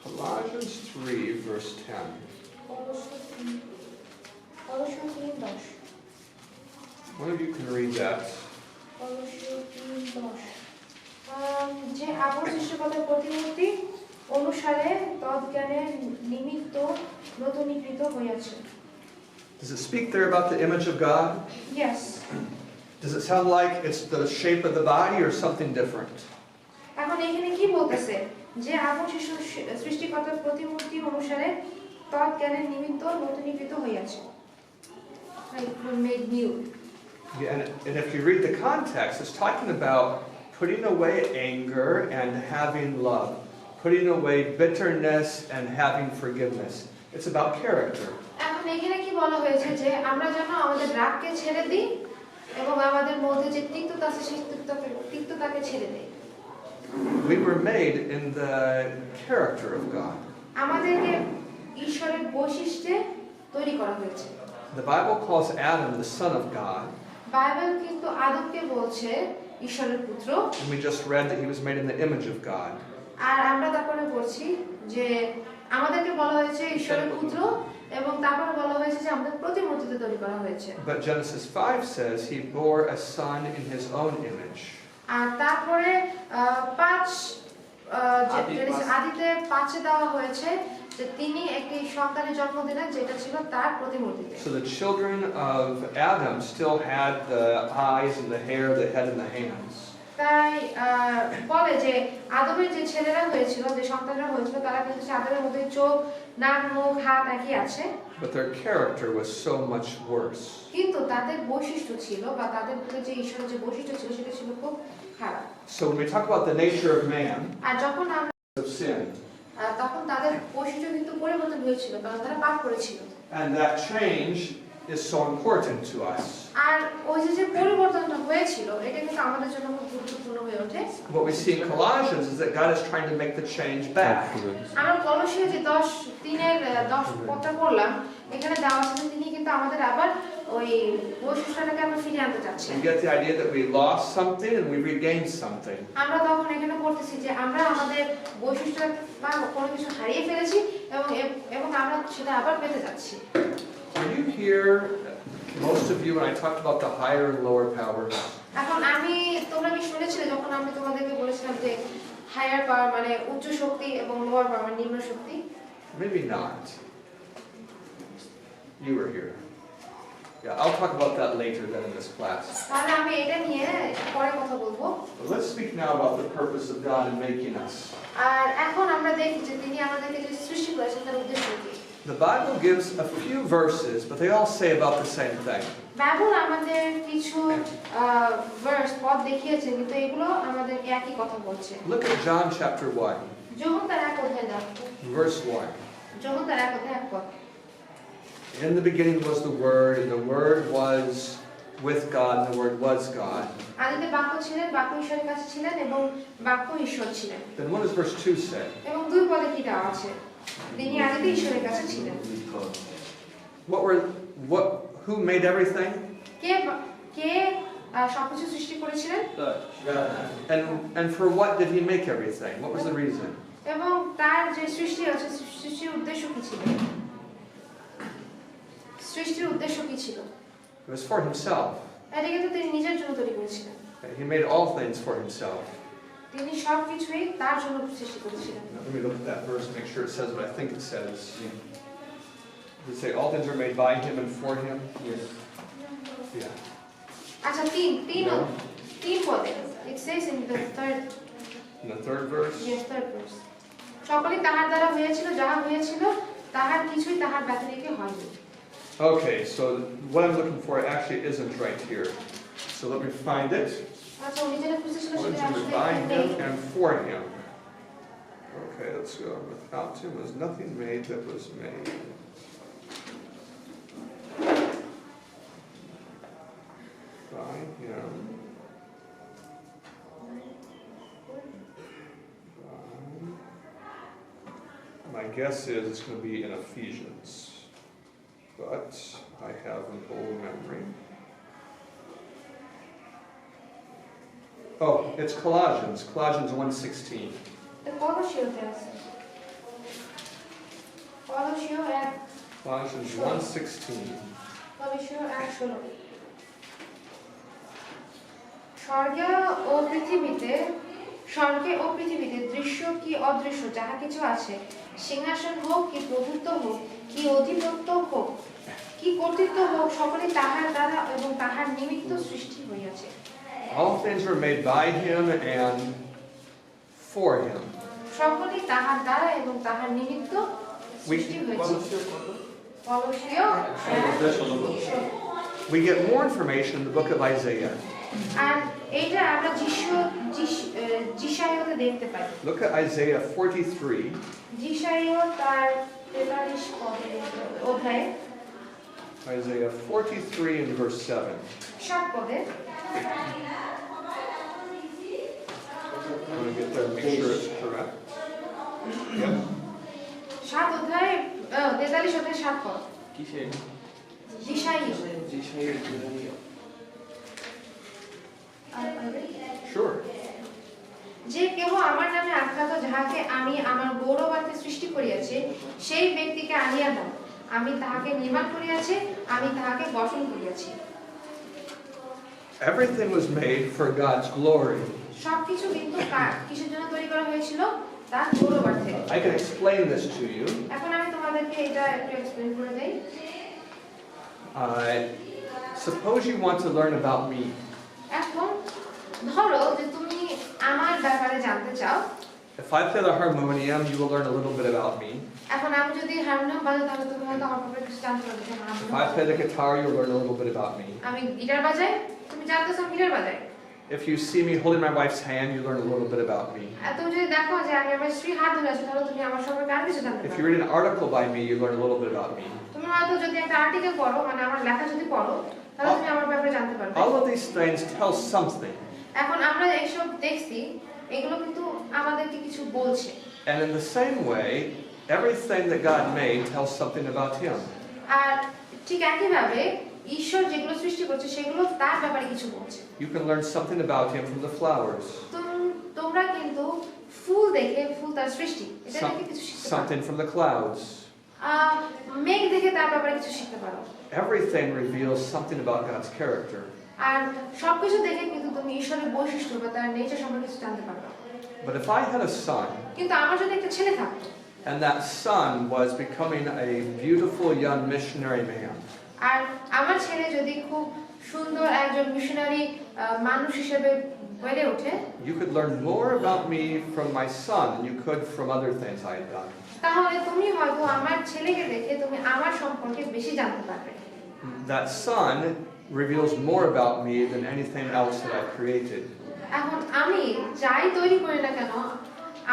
S1: Colossians 3, verse 10.
S2: কলসীয় 3:10।
S1: One of you can read that.
S2: কলসীয় 3:10। যে আপন সৃষ্টিকর্তার প্রতিমূর্তি অনুসারে তদ্জ্ঞানের নিমিত্ত নূতনীকৃত হইয়াছে।
S1: Does it speak there about the image of God?
S2: Yes.
S1: Does it sound like it's the shape of the body or something different?
S2: এখন এখানে কি বলতেছে যে আপন সৃষ্টিকর্তার প্রতিমূর্তি অনুসারে তদ্জ্ঞানের নিমিত্ত নূতনীকৃত হইয়াছে। Like made new.
S1: Yeah, and if you read the context, it's talking about putting away anger and having love, putting away bitterness and having forgiveness. It's about character.
S2: এখন এখানে কি বলা হয়েছে যে আমরা যেন আমাদের রাগকে ছেড়ে দিই এবং আমাদের মধ্যে যে তিক্ততা আছে সেই তিক্ততাকে ছেড়ে দিই।
S1: We were made in the character of God.
S2: আমাদেরকে ঈশ্বরের বৈশিষ্ট্যে তৈরি করা হয়েছে।
S1: The Bible calls Adam the son of God,
S2: Bible কিন্তু আদমকে বলছে ঈশ্বরের পুত্র,
S1: and we just read that he was made in the image of God.
S2: আর আমরা তারপরে বলছি যে আমাদেরকে বলা হয়েছে ঈশ্বরের পুত্র এবং তারপরে বলা হয়েছে যে আমাদের প্রতিমূর্তিতে তৈরি করা হয়েছে।
S1: But Genesis 5 says he bore a son in his own image.
S2: আর তারপরে আদিতে 5 দেওয়া হয়েছে যে তিনি একটি সন্তানের জন্ম দিলেন যেটা ছিল তার প্রতিমূর্তিতে।
S1: So the children of Adam still had the eyes and the hair, the head and the hands.
S2: তাই বলে যে আদমের যে ছেলেরা হয়েছিল, যে সন্তানরা হয়েছিল, তারা কিন্তু আদমের মধ্যে চোখ, নাক, মুখ, হাত একই আছে।
S1: But their character was so much worse.
S2: কিন্তু তাদের বৈশিষ্ট্য ছিল বা তাদের মধ্যে যে ঈশ্বরের যে বৈশিষ্ট্য ছিল সেটা ছিল খুব খারাপ।
S1: So when we talk about the nature of man,
S2: আর যখন আমরা
S1: of sin,
S2: তখন তাদের বৈশিষ্ট্য কিন্তু পরিবর্তন হয়েছিল কারণ তারা পাপ করেছিল।
S1: and that change is so important to us.
S2: আর ওই যে পরিবর্তনটা হয়েছিল এটা কিন্তু আমাদের জন্য খুব গুরুত্বপূর্ণ হয়ে ওঠে।
S1: What we see in Colossians is that God is trying to make the change back.
S2: আমরা কলসীয় যে 10:3 পদটা পড়লাম, এখানে দেওয়া আছে যে তিনি কিন্তু আমাদের আবার ওই বৈশিষ্ট্যটাকে আমরা ফিরিয়ে আনতে চাচ্ছেন।
S1: You get the idea that we lost something and we regained something.
S2: আমরা তখন এখানে পড়তেছি যে আমরা আমাদের বৈশিষ্ট্য বা কোনো কিছু হারিয়ে ফেলেছি এবং আমরা সেটা আবার পেতে যাচ্ছি।
S1: Are you here, most of you, when I talked about the higher and lower powers?
S2: এখন তোমরা কি শুনেছিলে যখন আমি তোমাদেরকে বলেছিলাম যে হায়ার পাওয়ার মানে উচ্চ শক্তি এবং লোয়ার পাওয়ার মানে নিম্ন শক্তি?
S1: Maybe not. You were here. Yeah, I'll talk about that later then in this class.
S2: তাহলে আমি এটা নিয়ে পরে কথা বলবো।
S1: But let's speak now about the purpose of God in making us.
S2: আর এখন আমরা দেখি যে তিনি আমাদেরকে যে সৃষ্টি করেছেন তার উদ্দেশ্য কি।
S1: The Bible gives a few verses, but they all say about the same thing.
S2: Bible আমাদের কিছু ভার্স পদ দেখিয়েছে কিন্তু এগুলো আমাদের একই কথা বলছে।
S1: Look at John chapter 1,
S2: যোহন তার 1 অধ্যায় দাও।
S1: verse 1.
S2: যোহন তার 1 অধ্যায় 1 পদ।
S1: In the beginning was the Word, and the Word was with God, and the Word was God.
S2: আদিতে বাক্য ছিলেন, বাক্য ঈশ্বরের কাছে ছিলেন এবং বাক্য ঈশ্বর ছিলেন।
S1: Then what does verse 2 say?
S2: এবং 2 পদে কি দেওয়া আছে? তিনি আদিতে ঈশ্বরের কাছে ছিলেন।
S1: Who made everything?
S2: কে সবকিছু সৃষ্টি করেছিলেন?
S1: And for what did he make everything? What was the reason?
S2: এবং তার যে সৃষ্টি আছে সৃষ্টির উদ্দেশ্য কি ছিল? সৃষ্টির উদ্দেশ্য কি ছিল?
S1: It was for himself.
S2: এটাকে তো তিনি নিজের জন্য তৈরি করেছিলেন।
S1: He made all things for himself.
S2: তিনি সবকিছুই তার জন্য সৃষ্টি করেছিলেন।
S1: Now, let me look at that verse and make sure it says what I think it says. Does it say all things are made by him and for him?
S4: Yes.
S1: Yeah.
S2: আচ্ছা তিন পদে it says in the
S1: third verse?
S2: Yes, third verse. সকলেই তাহার দ্বারা হয়েছিল, যাহা হয়েছিল তাহার কিছুই তাহার ব্যতিরেকে হয়নি।
S1: Okay, so what I'm looking for actually isn't right here. So let me find it.
S2: আচ্ছা উনি যেটা খুঁজেছিলেন
S1: All
S2: সেটা
S1: things are
S2: আসলে
S1: made by
S2: নেই।
S1: him and for him. Okay, let's go. Without him was nothing made that was made. By him. My guess is it's going to be in Ephesians, but I have an old memory. Oh, it's Colossians 1:16.
S2: The Colossians আছে। Colossians
S1: 1:16.
S2: Colossians 1:16 স্বর্গে ও পৃথিবীতে দৃশ্য কি অদৃশ্য যাহা কিছু আছে, সিংহাসন হোক কি প্রভুত্ব হোক কি অধিপত্য হোক কি কর্তৃত্ব হোক, সকলেই তাহার দ্বারা এবং তাহার নিমিত্ত সৃষ্টি হইয়াছে।
S1: All things were made by him and for him.
S2: সকলেই তাহার দ্বারা এবং তাহার নিমিত্ত সৃষ্টি হয়েছে।
S1: We get more information in the book of Isaiah.
S2: আর এইটা আমরা যিশাইয়াতে দেখতে পাই।
S1: Look at Isaiah 43.
S2: যিশাইয়া তার 43 অধ্যায়ে
S1: Isaiah 43 and verse 7.
S2: 7 পদে
S1: I'm going to get there and make sure it's correct. Yep.
S2: 7 অধ্যায়ে 43 অধ্যায়ে 7 পদ।
S3: কিসের?
S2: যিশাইয়া।
S1: Sure.
S2: যে কেহ আমার নামে আখ্যাত, যাহাকে আমি আমার গৌরবার্থে সৃষ্টি করিয়াছি, সেই ব্যক্তিকে আনিয়া দাও। আমি তাহাকে নির্মাণ করিয়াছি, আমি তাহাকে গঠন করিয়াছি।
S1: Everything was made for God's glory.
S2: সবকিছু কিন্তু কিসের জন্য তৈরি করা হয়েছিল? তার গৌরবার্থে।
S1: I can explain this to you.
S2: এখন আমি তোমাদেরকে এটা একটু এক্সপ্লেইন করে দেই।
S1: Suppose you want to learn about me.
S2: এখন ধরো যে তুমি আমার ব্যাপারে জানতে চাও।
S1: If I play the harmonium, you will learn a little bit about me.
S2: এখন আমি যদি হারমোনিয়াম বাজাই তাহলে তুমি হয়তো আমার ব্যাপারে কিছু জানতে পারবে।
S1: If I play the guitar, you'll learn a little bit about me.
S2: আমি গিটার বাজাই, তুমি জানতেছো আমি গিটার বাজাই।
S1: If you see me holding my wife's hand, you learn a little bit about me.
S2: আর তুমি যদি দেখো যে আমি আমার স্ত্রীর হাত ধরে আছি তাহলে তুমি আমার সম্পর্কে আর কিছু জানতে
S1: If you
S2: পারবে।
S1: read an article by me, you learn a little bit about me.
S2: তুমি হয়তো যদি একটা আর্টিকেল পড়ো, মানে আমার লেখা যদি পড়ো, তাহলে তুমি আমার ব্যাপারে জানতে পারবে।
S1: All of these things tell something.
S2: এখন আমরা এইসব দেখছি, এগুলো কিন্তু আমাদেরকে কিছু বলছে।
S1: And in the same way, everything that God made tells something about Him.
S2: আর ঠিক একইভাবে ঈশ্বর যেগুলো সৃষ্টি করছে সেগুলো তার ব্যাপারে কিছু বলছে।
S1: You can learn something about Him from the flowers.
S2: তোমরা কিন্তু ফুল দেখে, ফুল তার সৃষ্টি, এটা দেখে কিছু শিখতে পারো।
S1: Something from the clouds.
S2: মেঘ দেখে তার ব্যাপারে কিছু শিখতে পারো।
S1: Everything reveals something about God's character.
S2: আর সবকিছু দেখে কিন্তু তুমি ঈশ্বরের বৈশিষ্ট্য বা তার নেচার সম্পর্কে কিছু জানতে পারবে।
S1: But if I had a son,
S2: কিন্তু আমার যদি একটা ছেলে থাকতো
S1: and that son was becoming a beautiful young missionary man,
S2: আর আমার ছেলে যদি খুব সুন্দর একজন মিশনারি মানুষ হিসেবে বেড়ে ওঠে,
S1: you could learn more about me from my son than you could from other things I had done.
S2: তাহলে তুমি হয়তো আমার ছেলেকে দেখে তুমি আমার সম্পর্কে বেশি জানতে পারবে।
S1: That son reveals more about me than anything else that I've created.
S2: এখন আমি যাই তৈরি করি না কেন,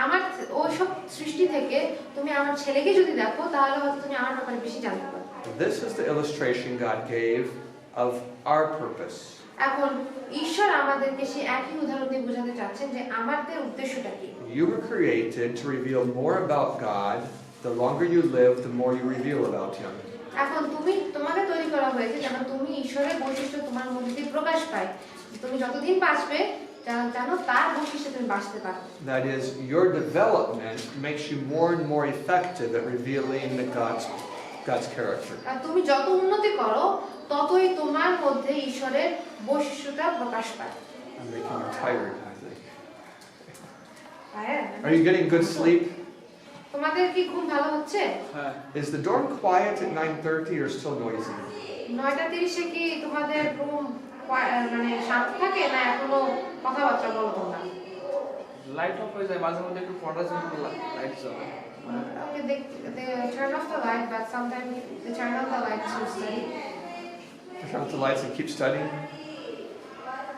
S2: আমার ওইসব সৃষ্টি থেকে তুমি আমার ছেলেকে যদি দেখো তাহলে হয়তো তুমি আমার ব্যাপারে বেশি জানতে পারবে।
S1: This is the illustration God gave of our purpose.
S2: এখন ঈশ্বর আমাদেরকে সেই একই উদাহরণ দিয়ে বোঝাতে চাচ্ছেন যে আমাদের উদ্দেশ্যটা কি।
S1: You were created to reveal more about God. The longer you live, the more you reveal about Him.
S2: এখন তোমাকে তৈরি করা হয়েছে যেন তুমি ঈশ্বরের বৈশিষ্ট্য তোমার মধ্যে দিয়ে প্রকাশ পায়। তুমি যতদিন বাঁচবে জানো তার বৈশিষ্ট্যে তুমি বাঁচতে পারো।
S1: That is, your development makes you more and more effective at revealing God's character.
S2: আর তুমি যত উন্নতি করো ততই তোমার মধ্যে ঈশ্বরের বৈশিষ্ট্যটা প্রকাশ পায়।
S1: I'm making you tired, I think.
S2: হ্যাঁ।
S1: Are you getting good sleep?
S2: তোমাদের কি ঘুম ভালো হচ্ছে?
S3: হ্যাঁ।
S1: Is the dorm quiet at 9:30 or still noisy?
S2: 9:30 কি তোমাদের রুম মানে শান্ত থাকে না এখনো কথাবার্তা বলো তোমরা?
S3: লাইট অফ হয়ে যায় মাঝে মধ্যে, একটু পড়ার জন্য লাইট জ্বলে।
S2: Okay, they turn off the light, but sometimes they turn on the light to study.
S1: Turn off the lights and keep studying?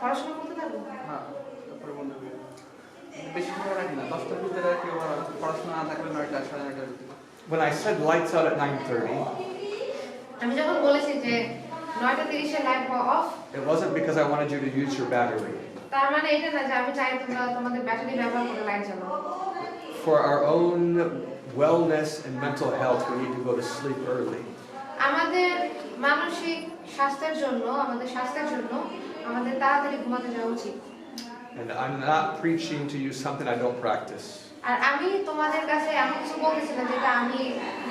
S2: পড়াশোনা করতে থাকো।
S3: হ্যাঁ, তারপরে বন্ধ করে বেশি সময় রাখি না, 10টার ভিতরে রাখি। পড়াশোনা না থাকলে 9টা 9:30 ভিতরে।
S1: When I said lights out at 9:30,
S2: আমি যখন বলেছি যে 9:30 light off,
S1: it wasn't because I wanted you to use your battery.
S2: তার মানে এটা না যে আমি চাই তোমরা তোমাদের ব্যাটারি ব্যবহার করে লাইট জ্বালাও।
S1: For our own wellness and mental health, we need to go to sleep early.
S2: আমাদের মানসিক স্বাস্থ্যের জন্য আমাদের তাড়াতাড়ি ঘুমাতে যাওয়া উচিত।
S1: And I'm not preaching to you something I don't practice.
S2: আর আমি তোমাদের কাছে এমন কিছু বলতেছি না যেটা আমি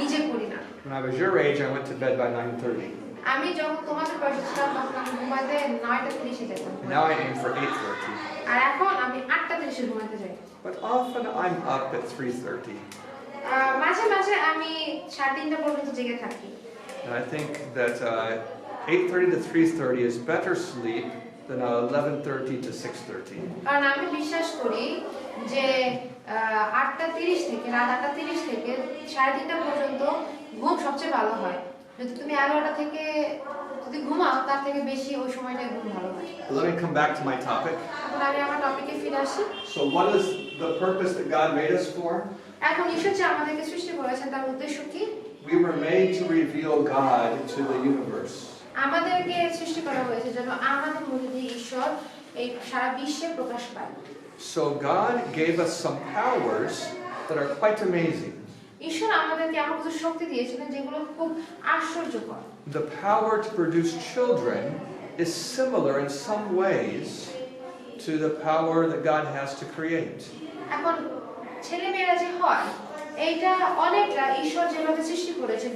S2: নিজে করি না।
S1: When I was your age, I went to bed by 9:30.
S2: আমি যখন তোমাদের বয়সে ছিলাম তখন আমি ঘুমাতে 9:30 যেতাম।
S1: Now I aim for 8:30.
S2: আর এখন আমি 8:30 ঘুমাতে যাই।
S1: But often I'm up at 3:30.
S2: মাঝে মাঝে আমি 3:30 পর্যন্ত জেগে থাকি।
S1: And I think that 8:30 to 3:30 is better sleep than 11:30 to 6:30.
S2: কারণ আমি বিশ্বাস করি যে 8:30 থেকে রাত 8:30 থেকে 3:30 পর্যন্ত ঘুম সবচেয়ে ভালো হয়। যদি তুমি 11টা থেকে যদি ঘুমাও তার থেকে বেশি ওই সময়টায় ঘুম ভালো হয়।
S1: Let me come back to my topic.
S2: এখন আমি আমার টপিকে ফিরে আসি।
S1: So what is the purpose that God made us for?
S2: এখন ঈশ্বর যে আমাদেরকে সৃষ্টি করেছেন তার উদ্দেশ্য কি?
S1: We were made to reveal God to the universe.
S2: আমাদেরকে সৃষ্টি করা হয়েছে যেন আমাদের মধ্যে দিয়ে ঈশ্বর এই সারা বিশ্বে প্রকাশ পায়।
S1: So God gave us some powers that are quite amazing.
S2: ঈশ্বর আমাদেরকে এমন কিছু শক্তি দিয়েছিলেন যেগুলো খুব আশ্চর্যকর।
S1: The power to produce children is similar in some ways to the power that God has to create.
S2: এখন ছেলেমেয়েরা যে হয় এইটা অনেকটা ঈশ্বর যেভাবে সৃষ্টি করেছেন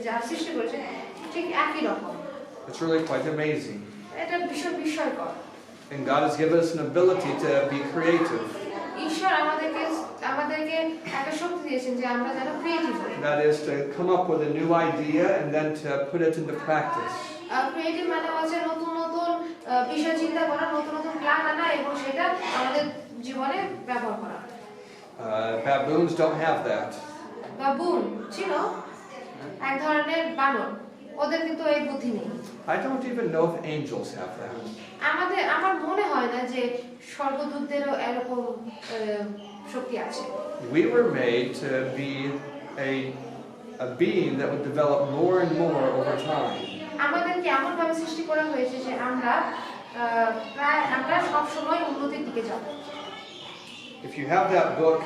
S2: ঠিক একই রকম।
S1: It's really quite amazing.
S2: এটা ভীষণ বিস্ময়কর।
S1: And God has given us an ability to be creative.
S2: ঈশ্বর আমাদেরকে একটা শক্তি দিয়েছেন যে আমরা যেন ক্রিয়েটিভ হই।
S1: That is to come up with a new idea and then to put it into practice.
S2: Creative মানে হচ্ছে নতুন নতুন বিষয় চিন্তা করা, নতুন নতুন প্ল্যান আনা এবং সেটা আমাদের জীবনে ব্যবহার করা।
S1: Baboons don't have that.
S2: বাবুন ছিল এক ধরনের বানর, ওদের কিন্তু এই বুদ্ধি নেই।
S1: I don't even know if angels have that.
S2: আমার মনে হয় না যে স্বর্গদূতদেরও এরকম শক্তি আছে।
S1: We were made to be a being that would develop more and more over time.
S2: আমাদেরকে এমন ভাবে সৃষ্টি করা হয়েছে যে আমরা সব সময় উন্নতির দিকে যাব।
S1: If you have that book,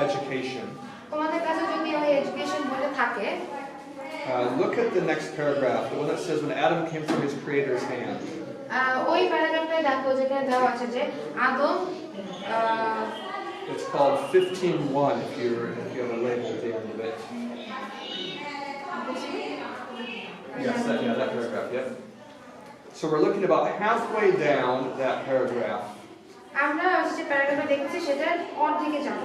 S1: Education,
S2: তোমাদের কাছে যদি ওই এডুকেশন বইটা থাকে,
S1: look at the next paragraph, the one that says when Adam came from his creator's hand.
S2: ওই প্যারাগ্রাফটাই দেখো যেখানে দেওয়া আছে যে আদম
S1: It's called 15:1 if you have a label at the end of it. Yes, that paragraph, yep. So we're looking about halfway down that paragraph.
S2: আমরা যে প্যারাগ্রাফে দেখছি সেটার অর্ধেকে যাব।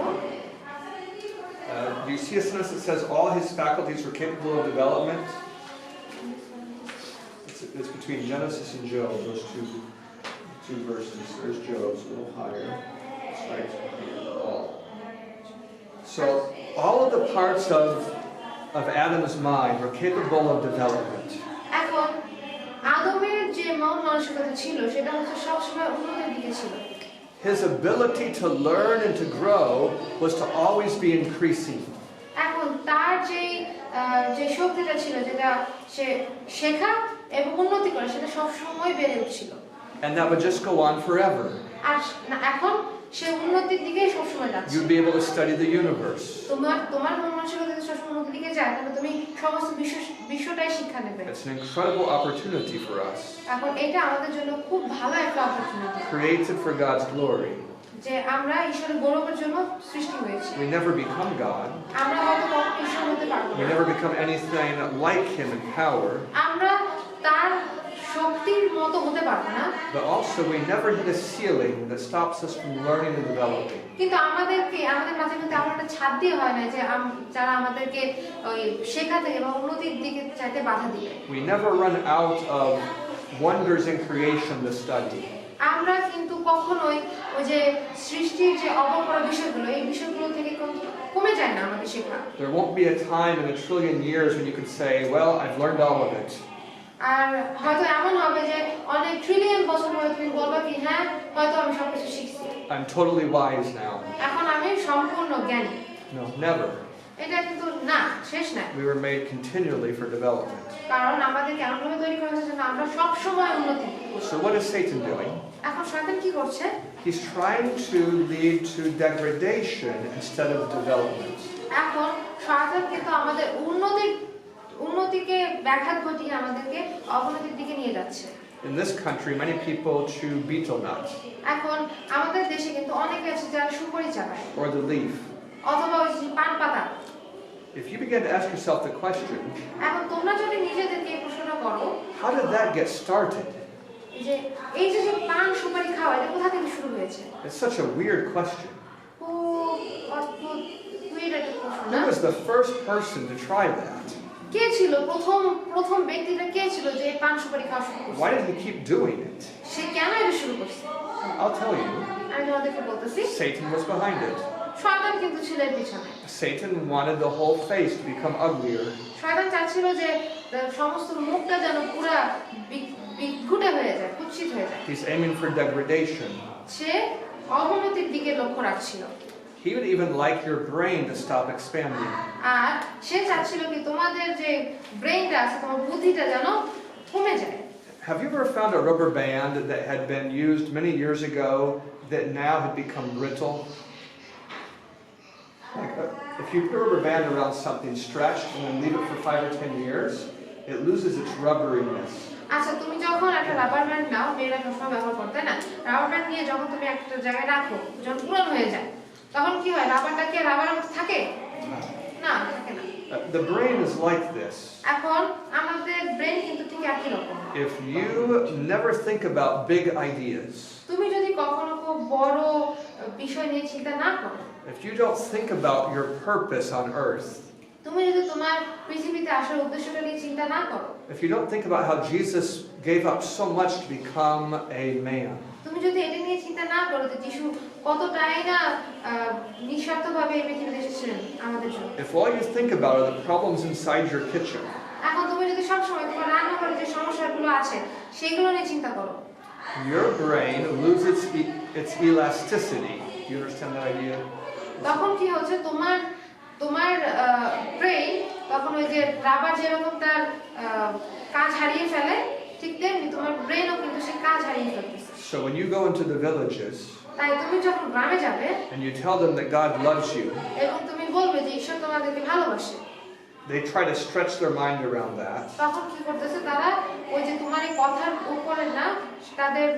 S1: Do you see a sentence that says all his faculties were capable of development? It's between Genesis and Job, those two verses. There's Job's a little higher. It's right here. So all of the parts of Adam's mind were capable of development.
S2: এখন আদমের যে মন মানসিকতা ছিল সেটা হচ্ছে সবসময় উন্নতির দিকে ছিল।
S1: His ability to learn and to grow was to always be increasing.
S2: এখন তার যে শক্তিটা ছিল যেটা সে শেখা এবং উন্নতি করা সেটা সব সময় বেড়ে উঠছিল।
S1: And that would just go on forever.
S2: আর এখন সে উন্নতির দিকেই সব সময় যাচ্ছে।
S1: You'd be able to study the universe.
S2: তোমার মন মানসিকতা যদি সব সময় উন্নতির দিকে যায় তাহলে তুমি সমস্ত বিশ্বটাই শিক্ষা নেবে।
S1: It's an incredible opportunity for us.
S2: এখন এটা আমাদের জন্য খুব ভালো একটা opportunity.
S1: Created for God's glory.
S2: যে আমরা ঈশ্বরের গৌরবের জন্য সৃষ্টি হয়েছি।
S1: We never become God.
S2: আমরা হয়তো কখনো ঈশ্বর হতে পারবো না।
S1: We never become anything like Him in power.
S2: আমরা তার শক্তির মতো হতে পারবো না।
S1: But also we never hit a ceiling that stops us from learning and developing.
S2: কিন্তু আমাদের মাঝে কিন্তু এমন একটা ছাদ দিয়ে হয় না যে যারা আমাদেরকে ওই শেখাতে এবং উন্নতির দিকে চাইতে বাধা দিবে।
S1: We never run out of wonders in creation to study.
S2: আমরা কিন্তু কখনোই ওই যে সৃষ্টির যে অবাক করা বিষয়গুলো এই বিষয়গুলো থেকে কমে যায় না আমাদের শেখা।
S1: There won't be a time in a trillion years when you can say, well, I've learned all of it.
S2: আর হয়তো এমন হবে যে অনেক ট্রিলিয়ন বছর পরে তুমি বলবা কি হ্যাঁ হয়তো আমি সবকিছু শিখছি।
S1: I'm totally wise now.
S2: এখন আমি সম্পূর্ণ জ্ঞানী।
S1: No, never.
S2: এটা কিন্তু না, শেষ না।
S1: We were made continually for development.
S2: কারণ আমাদেরকে এমনভাবে তৈরি করা হয়েছে যে আমরা সব সময় উন্নতি করব।
S1: So what is Satan doing?
S2: এখন শয়তান কি করছে?
S1: He's trying to lead to degradation instead of development.
S2: এখন শয়তান কিন্তু আমাদের উন্নতিকে ব্যাঘাত ঘটিয়ে আমাদেরকে অবনতির দিকে নিয়ে যাচ্ছে।
S1: In this country, many people chew betel nut
S2: এখন আমাদের দেশে কিন্তু অনেকে আছে যারা সুপারি চাবায়
S1: or the leaf.
S2: অথবা ওই যে পান পাতা।
S1: If you begin to ask yourself the question,
S2: এখন তোমরা যদি নিজেদেরকে এই প্রশ্নটা করো,
S1: how did that get started?
S2: যে এই যে পান সুপারি খাওয়া এটা কোথা থেকে শুরু হয়েছে?
S1: It's such a weird question.
S2: খুব অদ্ভুত weird একটা প্রশ্ন
S1: Who
S2: না?
S1: was the first person to try that?
S2: কে ছিল প্রথম ব্যক্তিটা কে ছিল যে পান সুপারি খাওয়া শুরু করছে?
S1: Why did he keep doing it?
S2: সে কেন এটা শুরু করছে?
S1: I'll tell you.
S2: আমি তোমাদেরকে বলতেছি
S1: Satan was behind it.
S2: শয়তান কিন্তু ছিল এর পিছনে।
S1: Satan wanted the whole face to become uglier.
S2: শয়তান চাচ্ছিল যে সমস্ত মুখটা যেন পুরা বিঘুটে হয়ে যায়, কুৎসিত হয়ে যায়।
S1: He's aiming for degradation.
S2: সে অবনতির দিকে লক্ষ্য রাখছিল।
S1: He would even like your brain to stop expanding.
S2: আর সে চাচ্ছিল কি তোমাদের যে ব্রেইনটা আছে তোমার বুদ্ধিটা যেন কমে যায়।
S1: Have you ever found a rubber band that had been used many years ago that now had become brittle? Like if you put a rubber band around something stretched and then leave it for 5 or 10 years, it loses its rubberiness.
S2: আচ্ছা তুমি যখন একটা rubber band নাও, মেয়েরা সবসময় ব্যবহার করতে না, rubber band নিয়ে যখন তুমি একটা জায়গায় রাখো, যখন পুরনো হয়ে যায়, তখন কি হয়? রাবারটা কি রাবারের মতো থাকে? না, থাকে না।
S1: The brain is like this.
S2: এখন আমাদের ব্রেন কিন্তু ঠিক একই রকম।
S1: If you never think about big ideas,
S2: তুমি যদি কখনো খুব বড় বিষয় নিয়ে চিন্তা না করো,
S1: if you don't think about your purpose on earth,
S2: তুমি যদি তোমার পৃথিবীতে আসার উদ্দেশ্যটা নিয়ে চিন্তা না করো,
S1: if you don't think about how Jesus gave up so much to become a man,
S2: তুমি যদি এটা নিয়ে চিন্তা না করো যে যিশু কতটাই না নিঃস্বার্থভাবে এই পৃথিবীতে এসেছিলেন আমাদের জন্য,
S1: if all you think about are the problems inside your kitchen,
S2: এখন তুমি যদি সবসময় তোমার রান্নাঘরে যে সমস্যাগুলো আছে সেগুলো নিয়ে চিন্তা করো,
S1: your brain loses its elasticity. You understand that idea?
S2: তখন কি হচ্ছে? তোমার ব্রেইন তখন ওই যে রাবার যেরকম তার কাজ হারিয়ে ফেলে, ঠিক তেমনি তোমার ব্রেইনও কিন্তু সেই কাজ হারিয়ে ফেলতেছে।
S1: So when you go into the villages
S2: তাই তুমি যখন গ্রামে যাবে
S1: and you tell them that God loves you,
S2: এবং তুমি বলবে যে ঈশ্বর তোমাদেরকে ভালোবাসে,
S1: they try to stretch their mind around that.
S2: তখন কি করতেছে তারা? ওই যে তোমার এই কথার উপরে না তাদের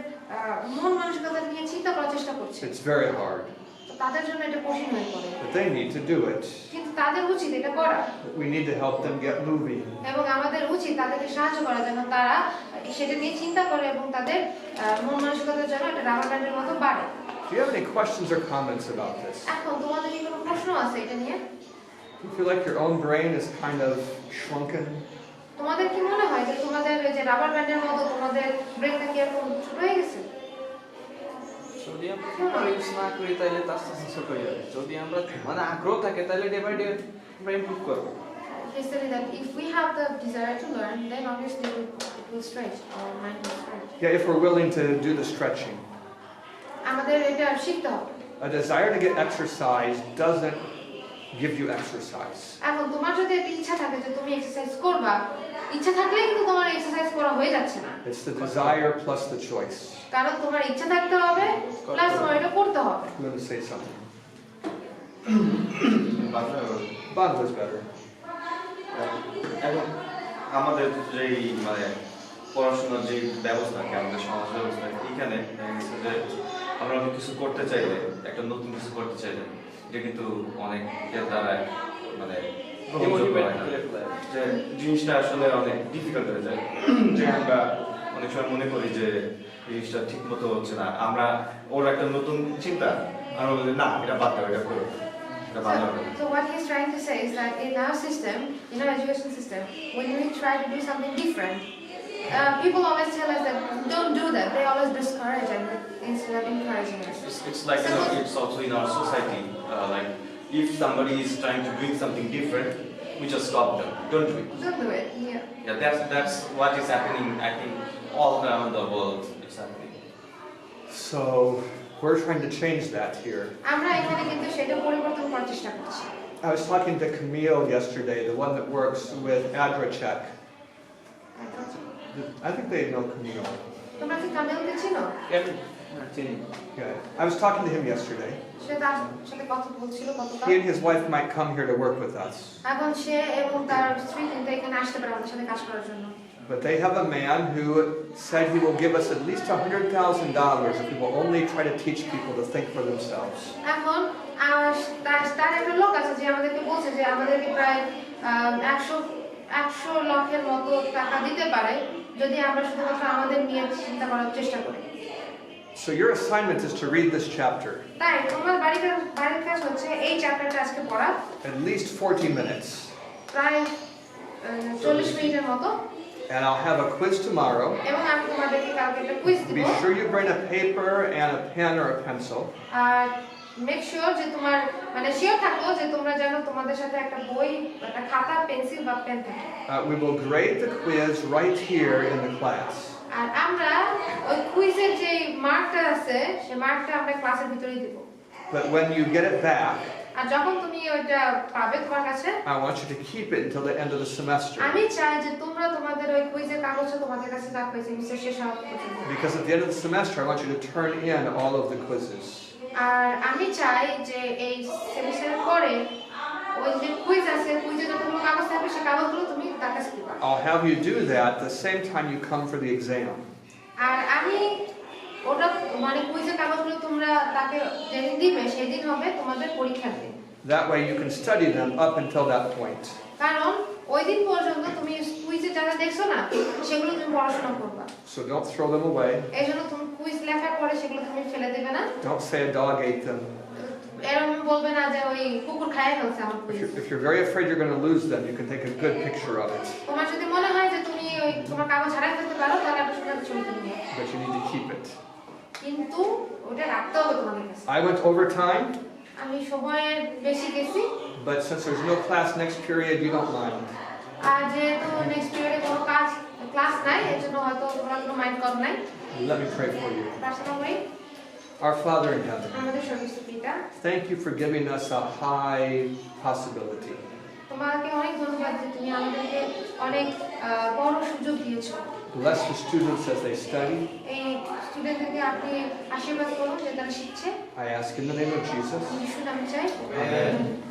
S2: মন মানসিকতা নিয়ে চিন্তা করার চেষ্টা করছে।
S1: It's very hard,
S2: তো তাদের জন্য এটা কঠিন হয়ে পড়ে,
S1: but they need to do it.
S2: কিন্তু তাদের উচিত এটা করা
S1: We need to help them get moving.
S2: এবং আমাদের উচিত তাদেরকে সাহায্য করা যেন তারা সেটা নিয়ে চিন্তা করে এবং তাদের মন মানসিকতার জন্য একটা রাবার ব্যান্ডের মতো বাড়ে।
S1: Do you have any questions or comments about this?
S2: এখন তোমাদের কি কোনো প্রশ্ন আছে এটা নিয়ে?
S1: Do you feel like your own brain is kind of shrunken?
S2: তোমাদের কি মনে হয় যে তোমাদের যে রাবার ব্যান্ডের মতো তোমাদের ব্রেনটা কি এখন ছোট হয়ে গেছে?
S3: যদি আমরা প্রপার ইউজ না করি তাহলে তো আস্তে আস্তে ছোট হয়ে যাবে। যদি আমরা মানে আগ্রহ থাকে তাহলে ডে বাই ডে আমরা ইমপ্রুভ করবো।
S2: He said that if we have the desire to learn, then obviously it will stretch, our mind will stretch.
S1: Yeah, if we're willing to do the stretching.
S2: আমাদের এটা শিখতে হবে।
S1: A desire to get exercise doesn't give you exercise.
S2: এখন তোমার যদি একটা ইচ্ছা থাকে যে তুমি এক্সারসাইজ করবা, ইচ্ছা থাকলে কিন্তু তোমার এক্সারসাইজ করা হয়ে যাচ্ছে না।
S1: It's the desire plus the choice.
S2: কারণ তোমার ইচ্ছা থাকতে হবে প্লাস তোমার এটা করতে হবে।
S1: I'm going to say something.
S4: Bangla
S1: Bangla is better.
S4: এবং আমাদের যেই মানে পড়াশোনার যে ব্যবস্থা আমাদের সমাজ ব্যবস্থা এখানে দেখা গেছে যে আমরা অনেক কিছু করতে চাইলে একটা নতুন কিছু করতে চাইলে এটা কিন্তু অনেকের দ্বারা মানে গ্রহণযোগ্য হয় না। যে জিনিসটা আসলে অনেক ডিফিকাল্ট হয়ে যায় যে আমরা অনেক সময় মনে করি যে জিনিসটা ঠিক মতো হচ্ছে না, আমরা ওর একটা নতুন চিন্তা আমরা বলি না এটা বাদ দাও, এটা করো, এটা ভালো হবে।
S2: So what he's trying to say is that in our system, in our education system, when we try to do something different, people always tell us that don't do that. They always discourage us instead of encouraging us.
S4: It's like you know, it's also in our society. Like if somebody is trying to do something different, we just stop them. Don't do it.
S2: Don't do it. Yeah.
S4: Yeah, that's what is happening. I think all around the world it's happening.
S1: So we're trying to change that here.
S2: আমরা এখানে কিন্তু সেটা পরিবর্তন করার চেষ্টা করছি।
S1: I was talking to Camille yesterday, the one that works with Adventist. I think they know Camille.
S2: তোমরা কি কামেলকে চিনো?
S3: চিনি।
S1: Yeah. I was talking to him yesterday.
S2: সে তার সাথে কথা বলছিল গতকাল।
S1: He and his wife might come here to work with us.
S2: এখন সে এবং তার স্ত্রী কিন্তু এখানে আসতে পারে আমাদের সাথে কাজ করার জন্য।
S1: But they have a man who said he will give us at least $100,000 if we will only try to teach people to think for themselves.
S2: এখন তার একটা লোক আছে যে আমাদেরকে বলছে যে আমাদেরকে প্রায় 100 লক্ষের মতো টাকা দিতে পারে যদি আমরা শুধুমাত্র আমাদের নিয়ে চিন্তা করার চেষ্টা করি।
S1: So your assignment is to read this chapter.
S2: তাই তোমার বাড়ির কাজ হচ্ছে এই চ্যাপ্টারটা আজকে পড়া
S1: At least 40 minutes.
S2: প্রায় 40 মিনিটের মতো।
S1: And I'll have a quiz tomorrow.
S2: এবং আমি তোমাদেরকে কালকে একটা কুইজ দিব।
S1: Be sure you bring a paper and a pen or a pencil.
S2: আর মেক শিওর যে তোমার মানে শিওর থাকো যে তোমরা যেন তোমাদের সাথে একটা বই, একটা খাতা, পেন্সিল বা পেন থাকে।
S1: We will grade the quiz right here in the class.
S2: আর আমরা ওই কুইজের যে মার্কটা আছে সেই মার্কটা আমরা ক্লাসের ভিতরেই দেব।
S1: But when you get it back,
S2: আর যখন তুমি ওইটা পাবে তোমার কাছে,
S1: I want you to keep it until the end of the semester.
S2: আমি চাই যে তোমরা তোমাদের ওই কুইজের কাগজটা তোমাদের কাছে রাখবে সেমিস্টার শেষ হওয়া পর্যন্ত।
S1: Because at the end of the semester, I want you to turn in all of the quizzes.
S2: আর আমি চাই যে এই সেমিস্টারের পরে ওই যে কুইজ আছে কুইজে যতগুলো কাগজ থাকবে সেই কাগজগুলো তুমি তার কাছে দিবা।
S1: I'll have you do that the same time you come for the exam.
S2: আর আমি ওটা মানে কুইজের কাগজগুলো তোমরা তাকে যেদিন দিবে সেই দিন হবে তোমাদের পরীক্ষার দিন।
S1: That way you can study them up until that point.
S2: কারণ ওই দিন পর্যন্ত তুমি কুইজে যারা দেখছো না সেগুলো তুমি পড়াশোনা করবা।
S1: So don't throw them away.
S2: এইজন্য তুমি কুইজ লেখার পরে সেগুলো তুমি ফেলে দেবে না।
S1: Don't say a dog ate them.
S2: এরকম বলবে না যে ওই কুকুর খায় ফেলছে আমার quiz.
S1: If you're very afraid you're going to lose them, you can take a good picture of it.
S2: তোমার যদি মনে হয় যে তুমি ওই তোমার কাগজ হারাই ফেলতে পারো তাহলে একটা সুন্দর ছবি তুলে নিও।
S1: But you need to keep it.
S2: কিন্তু ওটা রাখতে হবে তোমাদের কাছে।
S1: I went overtime,
S2: আমি সময়ের বেশি গেছি।
S1: but since there's no class next period, you don't mind.
S2: আর যেহেতু নেক্সট পিরিয়ডে কোনো ক্লাস নাই এজন্য হয়তো তোমরা কোনো মাইন্ড করো নাই।
S1: Let me pray for you.
S2: প্রার্থনা করি।
S1: Our Father in heaven,
S2: আমাদের সর্বশ্রেষ্ঠ পিতা,
S1: thank you for giving us a high possibility.
S2: তোমাকে অনেক ধন্যবাদ যে তুমি আমাদেরকে অনেক বড় সুযোগ দিয়েছো।
S1: Bless the students as they study.
S2: এই স্টুডেন্টদেরকে আপনি আশীর্বাদ করুন যে তারা শিখছে।
S1: I ask in the name of Jesus.
S2: যিশুর নামে চাই।
S1: Amen.